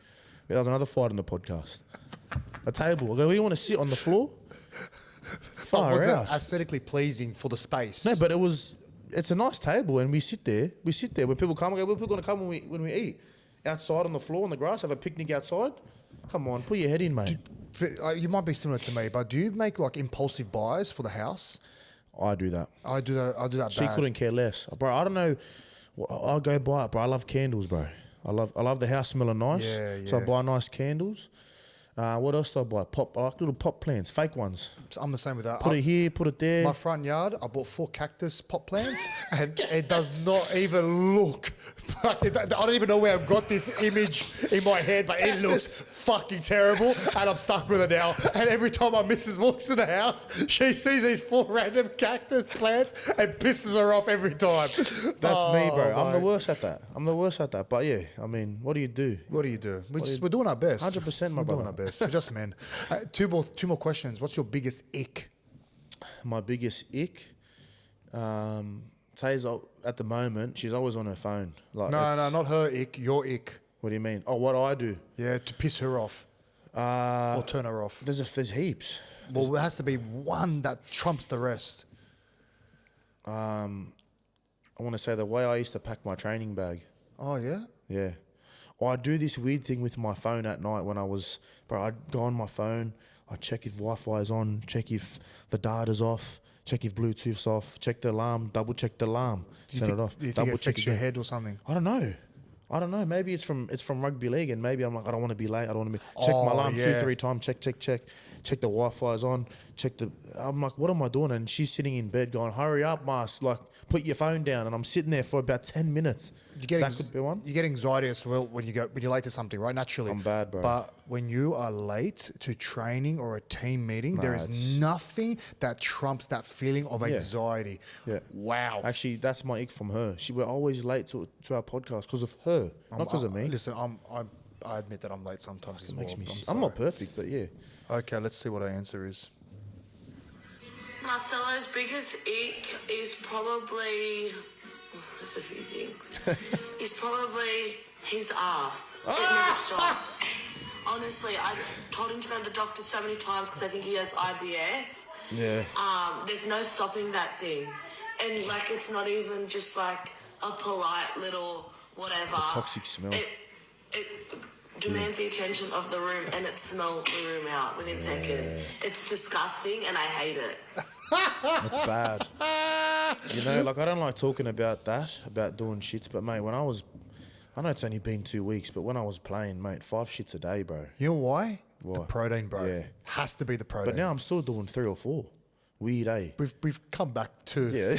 Speaker 2: That was another fight on the podcast. A table. I go, you want to sit on the floor? Far
Speaker 1: Was
Speaker 2: out.
Speaker 1: it aesthetically pleasing for the space?
Speaker 2: No, but it's a nice table and we sit there. When people come, I go, where are people going to come when we eat? Outside on the floor on the grass, have a picnic outside? Come on, put your head in, mate.
Speaker 1: You might be similar to me, but do you make like impulsive buys for the house?
Speaker 2: I do that.
Speaker 1: I do that.
Speaker 2: She
Speaker 1: bad.
Speaker 2: couldn't care less. Bro, I don't know. I'll go buy it, bro. I love candles, bro. I love the house smelling nice.
Speaker 1: Yeah,
Speaker 2: So I
Speaker 1: yeah.
Speaker 2: buy nice candles. What else do I buy? I like little pot plants, fake ones.
Speaker 1: I'm the same with that.
Speaker 2: Put it here, put it there.
Speaker 1: My front yard, I bought 4 cactus pot plants, and it does not even look. I don't even know where I've got this image in my head, but it looks fucking terrible, and I'm stuck with it now. And every time my missus walks in the house, she sees these 4 random cactus plants and pisses her off every time.
Speaker 2: That's me, bro. I'm the
Speaker 1: mate.
Speaker 2: worst at that. But yeah, I mean, what do you do?
Speaker 1: What do you do? We're doing our best.
Speaker 2: 100%, my
Speaker 1: We're
Speaker 2: brother.
Speaker 1: doing our best. We're just men. Two more questions. What's your biggest ick?
Speaker 2: My biggest ick, Tayla, at the moment, she's always on her phone. Like,
Speaker 1: No, not her ick, your ick.
Speaker 2: What do you mean? Oh, what I do?
Speaker 1: Yeah, to piss her off or turn her off.
Speaker 2: There's heaps.
Speaker 1: Well, there has to be one that trumps the rest.
Speaker 2: I want to say the way I used to pack my training bag.
Speaker 1: Oh, yeah?
Speaker 2: Yeah. I do this weird thing with my phone at night when I'd go on my phone, I'd check if Wi-Fi is on, check if the data's off, check if Bluetooth's off, check the alarm, double check the alarm, turn it off.
Speaker 1: Do you think
Speaker 2: double
Speaker 1: it affects your head or something?
Speaker 2: I don't know. Maybe it's from rugby league, and maybe I'm like, I don't want to be late. I don't want to be. Check my alarm 2-3 times. Check. Check the Wi-Fi's on. I'm like, what am I doing? And she's sitting in bed going, hurry up, Mars. Like, put your phone down. And I'm sitting there for about 10 minutes. That could be one.
Speaker 1: You get anxiety as well when you're late to something, right? Naturally.
Speaker 2: I'm bad, bro.
Speaker 1: But when you are late to training or a team meeting, there is nothing that trumps that feeling of anxiety.
Speaker 2: Yeah.
Speaker 1: Wow.
Speaker 2: Actually, that's my ick from her. We're always late to our podcast because of her, not because of me.
Speaker 1: Listen, I admit that I'm late sometimes as well.
Speaker 2: I'm not perfect, but yeah.
Speaker 1: Okay, let's see what our answer is.
Speaker 4: Marcelo's biggest ick is probably... there's a few things. Is probably his ass. It never stops. Honestly, I've told him to go to the doctor so many times because I think he has IBS.
Speaker 2: Yeah.
Speaker 4: There's no stopping that thing. And, like, it's not even just, like, a polite little whatever.
Speaker 2: It's a toxic smell.
Speaker 4: It demands the attention of the room, and it smells the room out within seconds. It's disgusting, and I hate it.
Speaker 2: That's bad. You know, like, I don't like talking about doing shits, but, mate, I know it's only been 2 weeks, but when I was playing, mate, 5 shits a day, bro.
Speaker 1: You know why?
Speaker 2: Why?
Speaker 1: The protein, bro.
Speaker 2: Yeah.
Speaker 1: Has to be the protein.
Speaker 2: But now I'm still doing 3 or 4. Weird, eh?
Speaker 1: We've come back to...
Speaker 2: Yeah.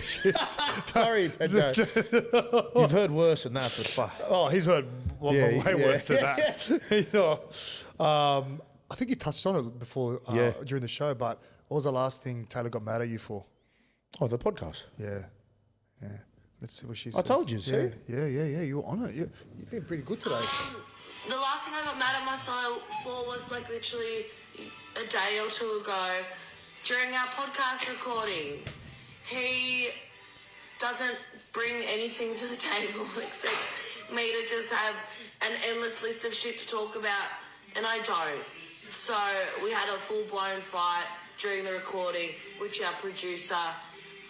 Speaker 2: Sorry. You've heard worse than that, but fuck.
Speaker 1: Oh, he's heard way worse than that. I think you touched on it before during the show, but what was the last thing Tayla got mad at you for?
Speaker 2: Oh, the podcast.
Speaker 1: Yeah. Let's see what she says.
Speaker 2: I told you, see?
Speaker 1: Yeah. You were on it. You've been pretty good today.
Speaker 4: The last thing I got mad at Marcelo for was like literally a day or two ago during our podcast recording. He doesn't bring anything to the table, expects me to just have an endless list of shit to talk about, and I don't. So we had a full-blown fight during the recording, which our producer,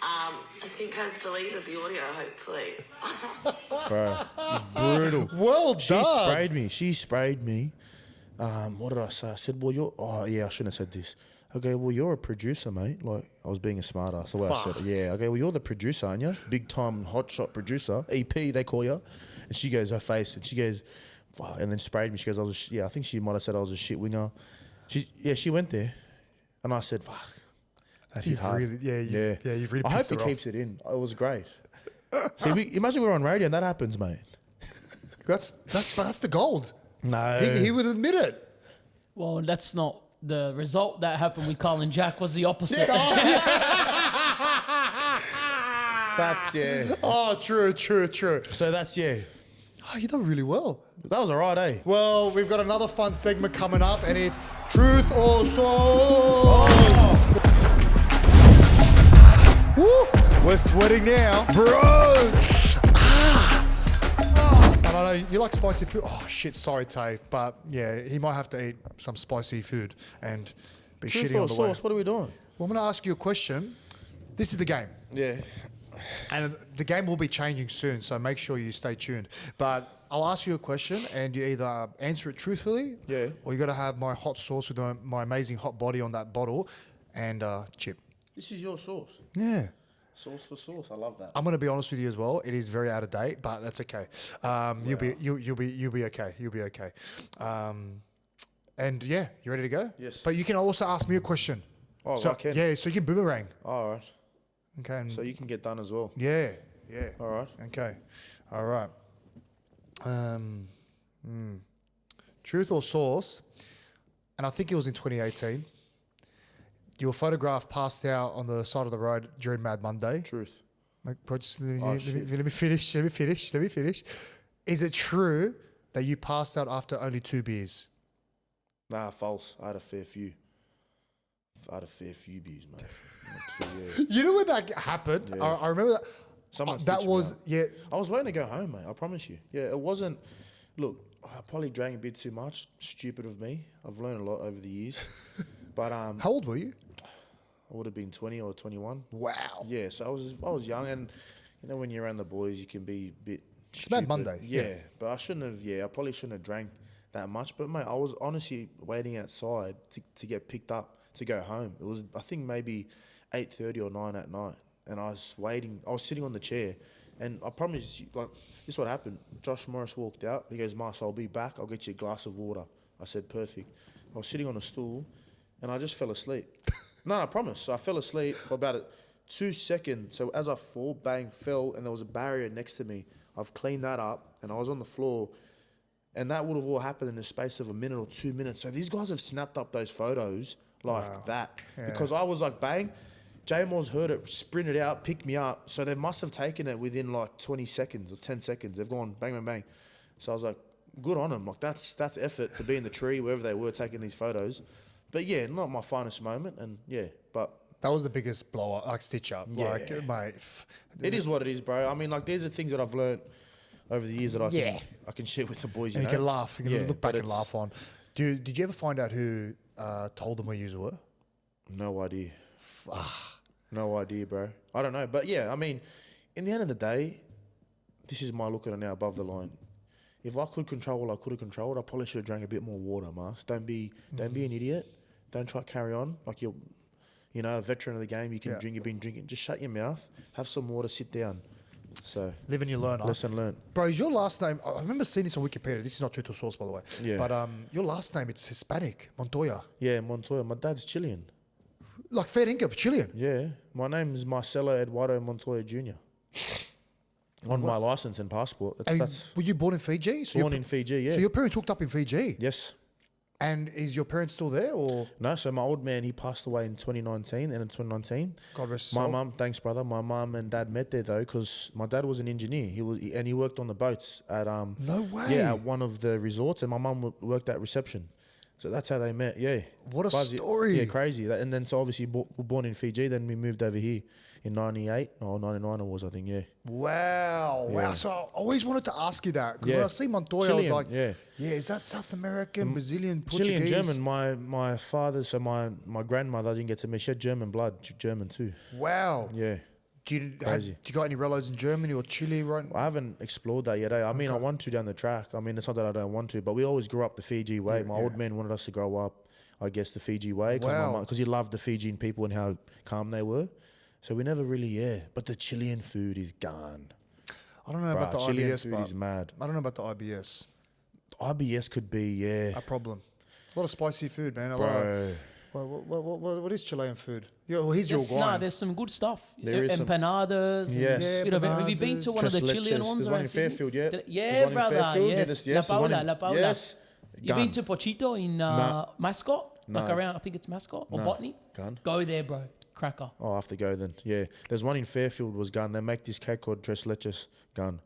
Speaker 4: I think, has deleted the audio, hopefully.
Speaker 2: Bro, it was brutal.
Speaker 1: Well done.
Speaker 2: She sprayed me. What did I say? I said, well, I shouldn't have said this. Okay, well, you're a producer, mate. Like, I was being a smart ass, the way I said it. Yeah, okay, well, you're the producer, aren't you? Big time hotshot producer. EP, they call you. And she goes, her face, and she goes, fuck, and then sprayed me. She goes, I think she might have said I was a shit winger. She went there. And I said, fuck. That hit hard.
Speaker 1: You've really
Speaker 2: I hope
Speaker 1: pissed
Speaker 2: he
Speaker 1: her off.
Speaker 2: keeps it in. It was great. See, imagine we're on radio and that happens, mate.
Speaker 1: That's the gold.
Speaker 2: No.
Speaker 1: He would admit it.
Speaker 3: Well, that's not the result that happened with Colin Jack. Was the opposite.
Speaker 2: That's, yeah.
Speaker 1: Oh, true.
Speaker 2: So that's, yeah.
Speaker 1: Oh, you done really well.
Speaker 2: That was all right, eh?
Speaker 1: Well, we've got another fun segment coming up, and it's Truth or Sauce. Woo! We're sweating now. Bro! And I know you like spicy food. Oh, shit, sorry, Tay. But, yeah, he might have to eat some spicy food and be
Speaker 2: Truth
Speaker 1: shitty
Speaker 2: or
Speaker 1: on the way.
Speaker 2: sauce, what are we doing?
Speaker 1: Well, I'm going to ask you a question. This is the game.
Speaker 2: Yeah.
Speaker 1: And the game will be changing soon, so make sure you stay tuned. But I'll ask you a question, and you either answer it truthfully, or you got to have my hot sauce with my amazing hot body on that bottle, and chip.
Speaker 2: This is your sauce.
Speaker 1: Yeah.
Speaker 2: Sauce for sauce. I love that.
Speaker 1: I'm going to be honest with you as well. It is very out of date, but that's okay. You'll be okay. You'll be okay. And yeah, you ready to go?
Speaker 2: Yes.
Speaker 1: But you can also ask me a question.
Speaker 2: Oh,
Speaker 1: so,
Speaker 2: I can.
Speaker 1: Yeah, so you can boomerang.
Speaker 2: All right.
Speaker 1: Okay. And
Speaker 2: So you can get done as well.
Speaker 1: yeah.
Speaker 2: All right.
Speaker 1: Okay. All right. Truth or sauce? And I think it was in 2018. You were photographed passed out on the side of the road during Mad Monday.
Speaker 2: Truth.
Speaker 1: Like, bro, just let
Speaker 2: shit.
Speaker 1: me finish. Is it true that you passed out after only 2 beers?
Speaker 2: Nah, false. I had a fair few. I had a fair few beers, mate. Yeah.
Speaker 1: You know when that happened?
Speaker 2: Yeah.
Speaker 1: I remember that.
Speaker 2: Someone
Speaker 1: That
Speaker 2: stitched me
Speaker 1: was
Speaker 2: up.
Speaker 1: yeah.
Speaker 2: I was waiting to go home, mate. I promise you. Yeah, it wasn't. Look, I probably drank a bit too much. Stupid of me. I've learned a lot over the years. But
Speaker 1: How old were you?
Speaker 2: I would have been 20 or 21.
Speaker 1: Wow.
Speaker 2: Yeah, so I was young, and you know when you're around the boys, you can be a bit.
Speaker 1: It's Mad
Speaker 2: stupid.
Speaker 1: Monday.
Speaker 2: Yeah, but I shouldn't have. Yeah, I probably shouldn't have drank that much. But mate, I was honestly waiting outside to get picked up to go home. It was I think maybe 8:30 or 9 at night, and I was waiting. I was sitting on the chair, and I promise you, like this is what happened. Josh Morris walked out. He goes, "Marcel, I'll be back. I'll get you a glass of water." I said, "Perfect." I was sitting on a stool, and I just fell asleep. No, I promise. So I fell asleep for about 2 seconds. So as I fall, bang, fell, and there was a barrier next to me. I've cleaned that up, and I was on the floor, and that would have all happened in the space of a minute or 2 minutes. So these guys have snapped up those photos like that because I was like, bang. J-Moore's heard it, sprinted out, picked me up. So they must have taken it within like 20 seconds or 10 seconds. They've gone bang, bang, bang. So I was like, good on them. Like that's effort to be in the tree, wherever they were taking these photos. But yeah, not my finest moment. And yeah, but
Speaker 1: That was the biggest blow up, like stitch up.
Speaker 2: Yeah.
Speaker 1: Like, mate.
Speaker 2: it is what it is, bro. I mean, like these are things that I've learned over the years that I can share with the boys.
Speaker 1: And
Speaker 2: you
Speaker 1: you
Speaker 2: know?
Speaker 1: can laugh. You can
Speaker 2: Yeah,
Speaker 1: look back
Speaker 2: but
Speaker 1: and
Speaker 2: it's-
Speaker 1: laugh on. Did you ever find out who told them where you were?
Speaker 2: No idea. No idea, bro. I don't know. But yeah, I mean, in the end of the day, this is my look at it now above the line. If I could control what I could have controlled, I probably should have drank a bit more water, Marks. Don't be an idiot. Don't try to carry on like you're, a veteran of the game. You can drink. You've been drinking. Just shut your mouth. Have some water. Sit down. So
Speaker 1: Live and you learn. Huh?
Speaker 2: lesson learned.
Speaker 1: Bro, is your last name? I remember seeing this on Wikipedia. This is not true to source, by the way.
Speaker 2: Yeah.
Speaker 1: But your last name, it's Hispanic, Montoya.
Speaker 2: Yeah, Montoya. My dad's Chilean.
Speaker 1: Like fair income, Chilean.
Speaker 2: Yeah, my name is Marcelo Eduardo Montoya Jr. On my license and passport. That's
Speaker 1: Were you born in Fiji? So
Speaker 2: born in Fiji. Yeah.
Speaker 1: So your parents hooked up in Fiji.
Speaker 2: Yes.
Speaker 1: And is your parents still there, or
Speaker 2: No, so my old man, he passed away in 2019, and in 2019,
Speaker 1: God rest his
Speaker 2: my
Speaker 1: soul?
Speaker 2: mum, thanks brother, my mum and dad met there though, because my dad was an engineer. He worked on the boats at
Speaker 1: No way.
Speaker 2: yeah, at one of the resorts, and my mum worked at reception. So that's how they met. Yeah,
Speaker 1: What a story.
Speaker 2: Yeah, crazy. And then so obviously we're born in Fiji. Then we moved over here in 99 it was, I think. Yeah.
Speaker 1: Wow. So I always wanted to ask you that because when I see Montoya, I was
Speaker 2: Chilean,
Speaker 1: like,
Speaker 2: yeah.
Speaker 1: is that South American, Brazilian, Portuguese?
Speaker 2: Chilean, German. My father, so my grandmother, I didn't get to meet. She had German blood, German too.
Speaker 1: Wow.
Speaker 2: Yeah.
Speaker 1: Do you
Speaker 2: Crazy.
Speaker 1: got any relatives in Germany or Chile, right?
Speaker 2: I haven't explored that yet. I mean, I want to down the track. I mean, it's not that I don't want to, but we always grew up the Fiji way. My old man wanted us to grow up, I guess, the Fiji way because he loved the Fijian people and how calm they were. So we never really, But the Chilean food is gone.
Speaker 1: I don't know about the
Speaker 2: Chilean
Speaker 1: IBS,
Speaker 2: food
Speaker 1: but
Speaker 2: is mad.
Speaker 1: I don't know about the IBS.
Speaker 2: IBS could be,
Speaker 1: A problem. A lot of spicy food, man.
Speaker 2: Bro.
Speaker 1: What is Chilean food? Yeah, well, he's your guy.
Speaker 3: There's some good stuff.
Speaker 2: There is some-
Speaker 3: Empanadas. and
Speaker 2: Yes.
Speaker 3: a bit of it. Have you been to one of the
Speaker 2: Tres
Speaker 3: Chilean
Speaker 2: leches.
Speaker 3: ones
Speaker 2: There's one
Speaker 3: around
Speaker 2: in
Speaker 3: Sydney?
Speaker 2: Fairfield, yeah.
Speaker 3: Yeah,
Speaker 2: There's one in
Speaker 3: brother.
Speaker 2: Fairfield. Yeah,
Speaker 3: Yes.
Speaker 2: there's
Speaker 3: La
Speaker 2: one
Speaker 3: Paula,
Speaker 2: in-
Speaker 3: La Paula.
Speaker 2: Yes.
Speaker 3: You been to Pochito in Mascot? Like
Speaker 2: No.
Speaker 3: around, I think it's Mascot or
Speaker 2: No.
Speaker 3: Botany?
Speaker 2: Gun.
Speaker 3: Go there, bro. Cracker.
Speaker 2: Oh, I have to go then. Yeah. There's one in Fairfield was gun. They make this cake called Tres Leches gun.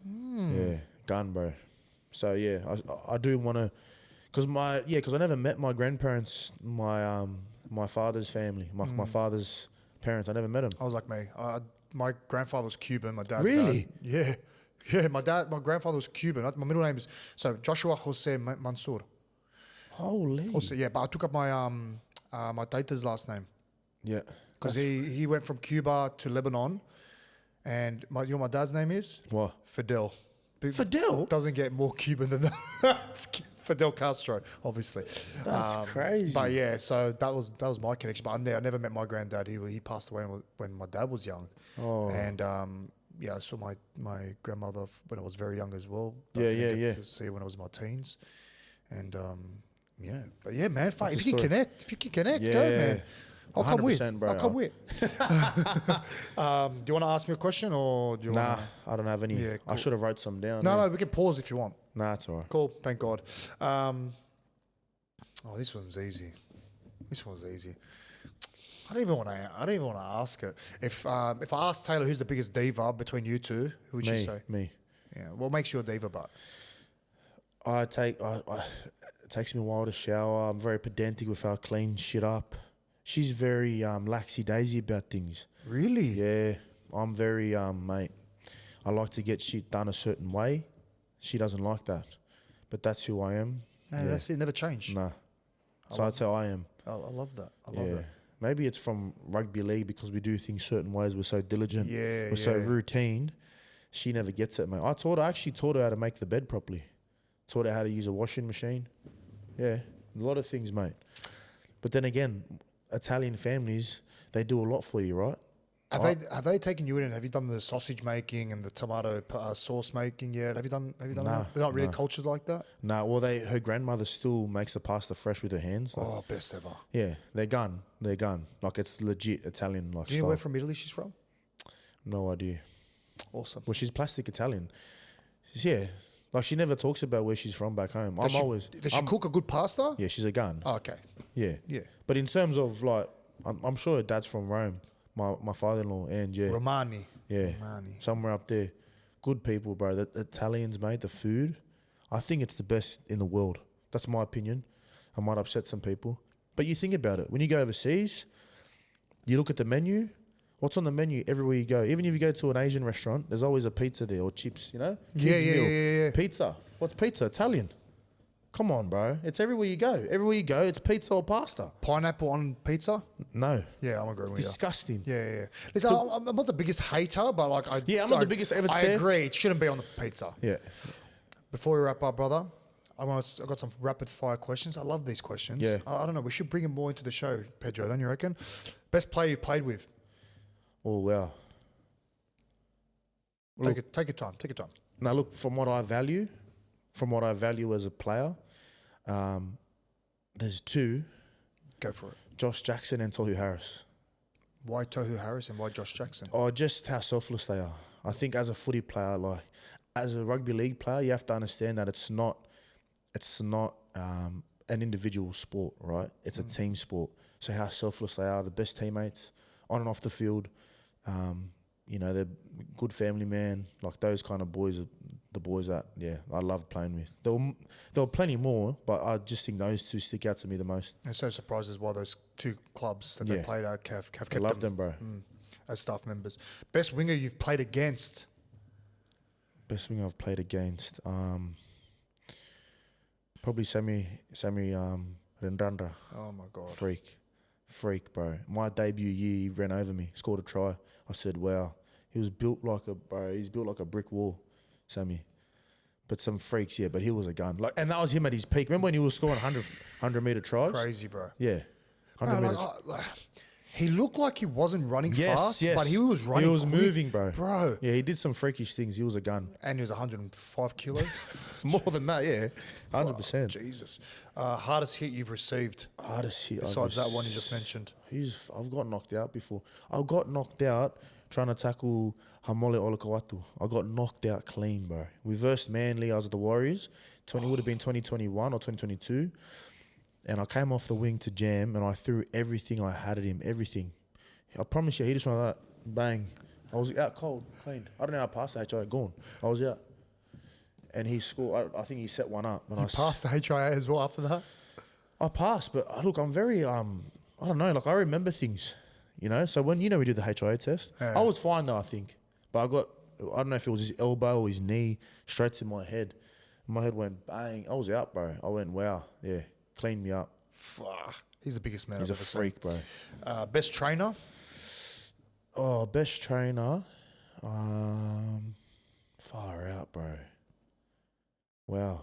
Speaker 2: Yeah, gun, bro. So yeah, I do want to, because I never met my grandparents, my father's family, my father's parents. I never met them.
Speaker 1: I was like me. My grandfather was Cuban. My dad's
Speaker 2: Really?
Speaker 1: dad. Yeah. My grandfather was Cuban. My middle name is Joshua Jose Mansour.
Speaker 2: Holy.
Speaker 1: Jose, yeah, but I took up my my Tayla's last name
Speaker 2: Yeah.
Speaker 1: because he went from Cuba to Lebanon, and you know what my dad's name is?
Speaker 2: What?
Speaker 1: Fidel.
Speaker 2: Fidel?
Speaker 1: Doesn't get more Cuban than that. It's Fidel Castro, obviously.
Speaker 2: That's crazy.
Speaker 1: But yeah, so that was my connection. But I never met my granddad. He passed away when my dad was young.
Speaker 2: Oh.
Speaker 1: And I saw my grandmother when I was very young as well. But
Speaker 2: Yeah,
Speaker 1: I didn't
Speaker 2: yeah,
Speaker 1: get
Speaker 2: yeah.
Speaker 1: To see her when I was in my teens. And but yeah, man, fine.
Speaker 2: That's
Speaker 1: If
Speaker 2: a
Speaker 1: you can
Speaker 2: story.
Speaker 1: connect,
Speaker 2: Yeah.
Speaker 1: go, man. I'll come with.
Speaker 2: 100%, bro.
Speaker 1: I'll come with. Do you want to ask me a question or do you
Speaker 2: Nah,
Speaker 1: want?
Speaker 2: I don't have any.
Speaker 1: Yeah,
Speaker 2: I
Speaker 1: cool.
Speaker 2: should have wrote some down.
Speaker 1: No,
Speaker 2: yeah.
Speaker 1: we can pause if you want.
Speaker 2: Nah, it's alright.
Speaker 1: Cool. Thank God. This one's easy. This one's easy. I don't even want to ask it. If I asked Tayla who's the biggest diva between you two, who would she say?
Speaker 2: Me.
Speaker 1: Yeah. What makes you a diva, but
Speaker 2: It takes me a while to shower. I'm very pedantic with how I clean shit up. she's very laxy-daisy about things.
Speaker 1: Really?
Speaker 2: Yeah, I'm very, mate, I like to get shit done a certain way. She doesn't like that. But that's who I am.
Speaker 1: No, that's it. Never changed.
Speaker 2: Nah. So that's how I am.
Speaker 1: I love that. I love that.
Speaker 2: Maybe it's from rugby league because we do things certain ways. We're so diligent.
Speaker 1: Yeah,
Speaker 2: We're so routine. She never gets it, mate. I actually taught her how to make the bed properly. Taught her how to use a washing machine. Yeah, a lot of things, mate. But then again, Italian families, they do a lot for you, right?
Speaker 1: Have they taken you in? Have you done the sausage making and the tomato sauce making yet? Have you done that? They're not really cultured like that?
Speaker 2: No, well, her grandmother still makes the pasta fresh with her hands. Like,
Speaker 1: Oh, best ever.
Speaker 2: yeah, they're gone. Like, it's legit Italian like
Speaker 1: Do you know
Speaker 2: style.
Speaker 1: where from Italy she's from?
Speaker 2: No idea.
Speaker 1: Awesome.
Speaker 2: Well, she's plastic Italian. Yeah, like she never talks about where she's from back home.
Speaker 1: Does she cook a good pasta?
Speaker 2: Yeah, she's a gun.
Speaker 1: Oh, okay.
Speaker 2: Yeah.
Speaker 1: Yeah.
Speaker 2: But in terms of like, I'm sure her dad's from Rome. My father-in-law, and
Speaker 1: Romani.
Speaker 2: Yeah.
Speaker 1: Romani.
Speaker 2: Somewhere up there. Good people, bro. The Italians, mate, the food, I think it's the best in the world. That's my opinion. I might upset some people. But you think about it. When you go overseas, you look at the menu. What's on the menu everywhere you go? Even if you go to an Asian restaurant, there's always a pizza there or chips, you know? Kids' meal.
Speaker 1: Yeah.
Speaker 2: Pizza. What's pizza? Italian. Come on, bro. It's everywhere you go. Everywhere you go, it's pizza or pasta.
Speaker 1: Pineapple on pizza?
Speaker 2: No.
Speaker 1: Yeah, I'm agreeing with you.
Speaker 2: Disgusting.
Speaker 1: Yeah. Listen, I'm not the biggest hater, but like
Speaker 2: I'm not the biggest ever.
Speaker 1: I agree. It shouldn't be on the pizza.
Speaker 2: Yeah.
Speaker 1: Before we wrap up, brother, I've got some rapid fire questions. I love these questions.
Speaker 2: Yeah.
Speaker 1: I don't know. We should bring him more into the show, Pedro. Don't you reckon? Best player you played with?
Speaker 2: Oh, wow.
Speaker 1: Take your time. Take your time.
Speaker 2: Now, look, from what I value as a player, there's two.
Speaker 1: Go for it.
Speaker 2: Josh Jackson and Tohu Harris.
Speaker 1: Why Tohu Harris and why Josh Jackson?
Speaker 2: Oh, just how selfless they are. I think as a footy player, like as a rugby league player, you have to understand that it's not an individual sport, right? It's a team sport. So how selfless they are, the best teammates on and off the field. You know, they're good family man. Like those kind of boys are the boys that, I loved playing with. There were plenty more, but I just think those two stick out to me the most.
Speaker 1: I'm so surprised as why those two clubs that they played at have kept
Speaker 2: I love them, bro.
Speaker 1: As staff members. Best winger you've played against?
Speaker 2: Best winger I've played against? Probably Sammy Rendandra.
Speaker 1: Oh my God.
Speaker 2: Freak, bro. My debut year, he ran over me, scored a try. I said, wow. He's built like a brick wall, Sammy. But some freaks, but he was a gun. Like, and that was him at his peak. Remember when he was scoring 100 metre tries?
Speaker 1: Crazy, bro.
Speaker 2: Yeah. 100 metre.
Speaker 1: He looked like he wasn't running fast, but he was running.
Speaker 2: He was
Speaker 1: quick,
Speaker 2: moving, bro.
Speaker 1: Bro.
Speaker 2: Yeah, he did some freakish things. He was a gun.
Speaker 1: And he was 105 kilos.
Speaker 2: More than that, 100%.
Speaker 1: Jesus. Hardest hit you've received?
Speaker 2: Hardest hit.
Speaker 1: Besides that one you just mentioned.
Speaker 2: I've got knocked out before. I got knocked out trying to tackle Hamole Olakawatu. I got knocked out clean, bro. We versed Manly. I was at the Warriors. Would have been 2021 or 2022. And I came off the wing to jam and I threw everything I had at him, everything. I promise you, he just went like that, bang. I was out cold, clean. I don't know how I passed the HIA, gone. I was out. And he scored, I think he set one up. And
Speaker 1: You passed the HIA as well after that?
Speaker 2: I passed, but look, I'm very, I don't know, like I remember things, you know? So when, we did the HIA test, I was fine though, I think. But I don't know if it was his elbow or his knee, straight to my head. My head went bang. I was out, bro. I went, wow, cleaned me up.
Speaker 1: He's the biggest man
Speaker 2: He's
Speaker 1: I've
Speaker 2: a
Speaker 1: ever
Speaker 2: freak,
Speaker 1: seen.
Speaker 2: bro.
Speaker 1: Best trainer?
Speaker 2: Oh, best trainer. Far out, bro. Wow.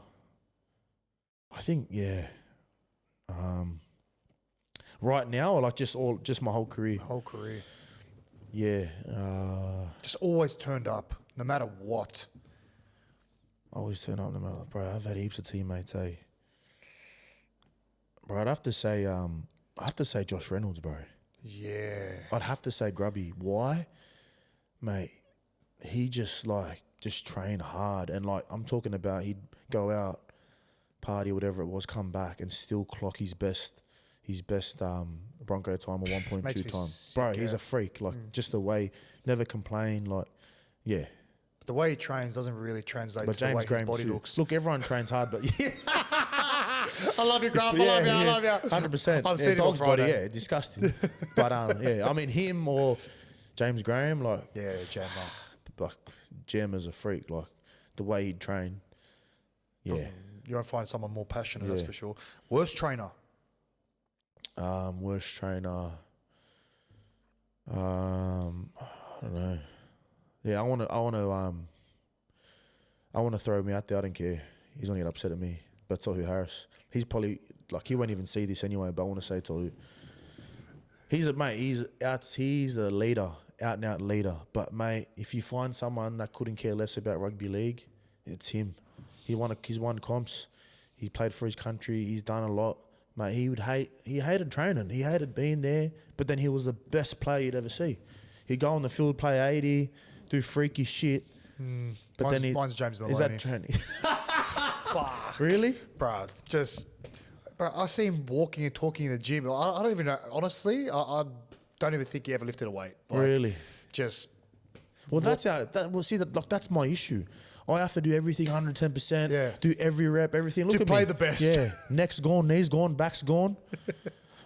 Speaker 2: I think, right now, or like just my whole career?
Speaker 1: Whole career.
Speaker 2: Yeah.
Speaker 1: Just always turned up, no matter what.
Speaker 2: Always turn up no matter, bro. I've had heaps of teammates, Bro, I'd have to say Josh Reynolds, bro.
Speaker 1: Yeah.
Speaker 2: I'd have to say Grubby. Why? Mate, he just trained hard. And like, I'm talking about he'd go out, party, whatever it was, come back and still clock his best Bronco time or 1.2 time. Bro, he's a freak. Like, just the way, never complain. Like, yeah.
Speaker 1: The way he trains doesn't really translate
Speaker 2: But
Speaker 1: to the
Speaker 2: James
Speaker 1: way
Speaker 2: Graham
Speaker 1: his body
Speaker 2: too.
Speaker 1: looks.
Speaker 2: Look, everyone trains hard, but
Speaker 1: I love you, Grump. I love you.
Speaker 2: 100%.
Speaker 1: I've seen it on
Speaker 2: dog's body,
Speaker 1: Friday.
Speaker 2: yeah, disgusting. But I mean him or James Graham, like Gemma's a freak. Like the way he'd train. Yeah.
Speaker 1: You won't find someone more passionate, that's for sure. Worst trainer?
Speaker 2: Worst trainer. I don't know. Yeah, I want to throw me out there. I don't care. He's gonna get upset at me. But Tohu Harris, he's probably he won't even see this anyway. But I want to say Tohu. He's a leader, out and out leader. But mate, if you find someone that couldn't care less about rugby league, it's him. He's won comps. He played for his country. He's done a lot. Mate, he hated training. He hated being there. But then he was the best player you'd ever see. He'd go on the field, play 80, do freaky shit. But
Speaker 1: Mine's James Maloney.
Speaker 2: Is that training? Really?
Speaker 1: Bro, I see him walking and talking in the gym. I don't even know. Honestly, I don't even think he ever lifted a weight. Like,
Speaker 2: Really?
Speaker 1: Just...
Speaker 2: Well, that's my issue. I have to do everything 110%, do every rep, everything. Look
Speaker 1: to
Speaker 2: at
Speaker 1: play
Speaker 2: me.
Speaker 1: the best.
Speaker 2: Yeah. Neck's gone, knees gone, back's gone,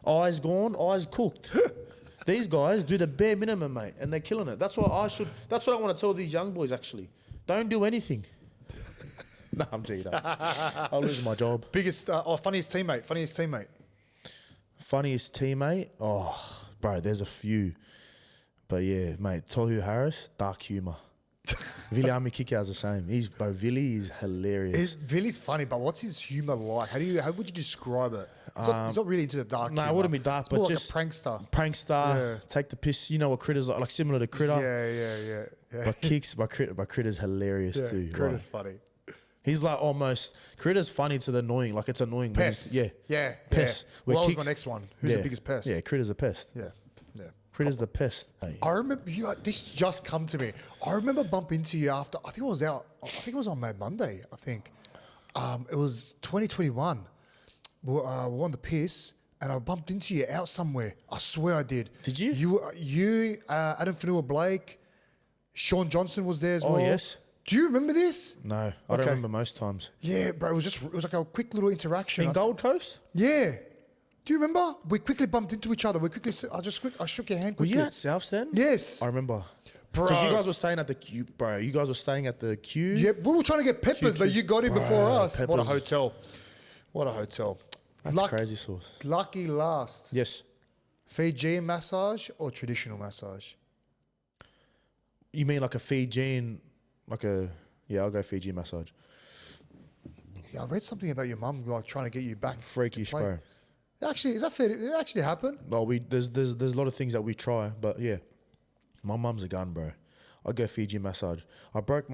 Speaker 2: eyes gone, eyes cooked. These guys do the bare minimum, mate, and they're killing it. That's what I want to tell these young boys, actually. Don't do anything. No, I'm teed up. I'll lose my job.
Speaker 1: Funniest teammate.
Speaker 2: Funniest teammate? Oh, bro, there's a few. But yeah, mate, Tohu Harris, dark humour. Viliami Kikau's the same. Vili is hilarious.
Speaker 1: Vili's funny, but what's his humour like? How would you describe it? He's not really into the dark humour.
Speaker 2: No, it wouldn't be dark, but just
Speaker 1: like a prankster.
Speaker 2: Prankster, take the piss. You know what Critter's like similar to Critter.
Speaker 1: Yeah.
Speaker 2: But Kicks, but Critter's hilarious too.
Speaker 1: Critter's funny.
Speaker 2: He's like almost... Critter's funny to the annoying. Like, it's annoying.
Speaker 1: Pest.
Speaker 2: Yeah. Pest.
Speaker 1: Well, that was my next one. Who's the biggest pest?
Speaker 2: Yeah, Critter's a pest.
Speaker 1: Yeah.
Speaker 2: Critter's the pest. Hey.
Speaker 1: I remember... this just come to me. I remember bumping into you after... I think it was on Mad Monday, I think. It was 2021. We're on the piss, and I bumped into you out somewhere. I swear I did.
Speaker 2: Did you?
Speaker 1: You, Adam Fanua-Blake, Sean Johnson was there as well.
Speaker 2: Oh, yes.
Speaker 1: Do you remember this?
Speaker 2: No, I don't remember most times.
Speaker 1: Yeah, bro. It was like a quick little interaction.
Speaker 2: In Gold Coast?
Speaker 1: Yeah. Do you remember? We quickly bumped into each other. I shook your hand
Speaker 2: Were
Speaker 1: quickly.
Speaker 2: you at South Stand?
Speaker 1: Yes.
Speaker 2: I remember.
Speaker 1: Bro.
Speaker 2: Because you guys were staying at the queue, bro. You guys were staying at the queue.
Speaker 1: Yeah, we were trying to get Peppers, but you got in before us.
Speaker 2: Peppers.
Speaker 1: What a hotel.
Speaker 2: That's crazy sauce.
Speaker 1: Lucky last.
Speaker 2: Yes.
Speaker 1: Fijian massage or traditional massage?
Speaker 2: You mean like a Fijian, I'll go Fijian massage.
Speaker 1: Yeah, I read something about your mum like trying to get you back.
Speaker 2: Freakish, bro.
Speaker 1: Actually, is that fair? Did it actually happen?
Speaker 2: Well, there's a lot of things that we try, but yeah, my mum's a gun, bro. I go Fiji massage. I broke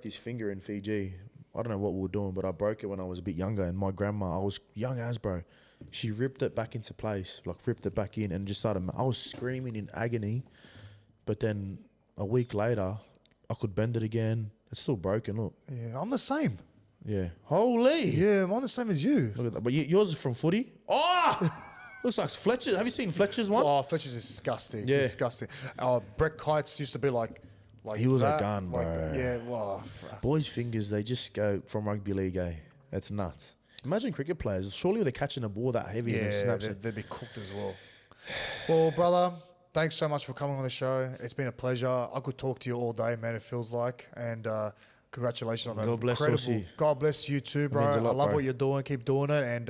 Speaker 2: this finger in Fiji. I don't know what we were doing, but I broke it when I was a bit younger. And my grandma, I was young as, bro. She ripped it back into place, ripped it back in, and just started. I was screaming in agony, but then a week later, I could bend it again. It's still broken. Look.
Speaker 1: Yeah, I'm the same.
Speaker 2: Yeah. Holy.
Speaker 1: Yeah, I'm the same as you.
Speaker 2: Look at that. But yours is from footy. Oh, looks like Fletcher's. Have you seen Fletcher's one?
Speaker 1: Oh, Fletcher's is disgusting.
Speaker 2: Yeah.
Speaker 1: Disgusting. Brett Kites used to be like
Speaker 2: he was
Speaker 1: that,
Speaker 2: a gun, bro.
Speaker 1: Yeah, wow.
Speaker 2: Boys' fingers, they just go from rugby league, eh? That's nuts. Imagine cricket players. Surely they're catching a ball that heavy and it snaps it.
Speaker 1: They'd be cooked as well. Well, brother, thanks so much for coming on the show. It's been a pleasure. I could talk to you all day, man, it feels like. And congratulations on
Speaker 2: God bless
Speaker 1: incredible... God bless you too, bro.
Speaker 2: Means a lot,
Speaker 1: I love
Speaker 2: bro.
Speaker 1: what you're doing. Keep doing it. And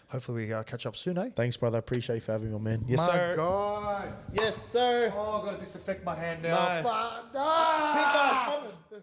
Speaker 1: hopefully we catch up soon, eh?
Speaker 2: Thanks, brother. Appreciate you for having me, man. Yes,
Speaker 1: my
Speaker 2: sir.
Speaker 1: God.
Speaker 2: Yes, sir.
Speaker 1: Oh, I've got to disinfect my hand now.
Speaker 2: No.
Speaker 1: Fuck. Ah!
Speaker 2: Pink eyes coming.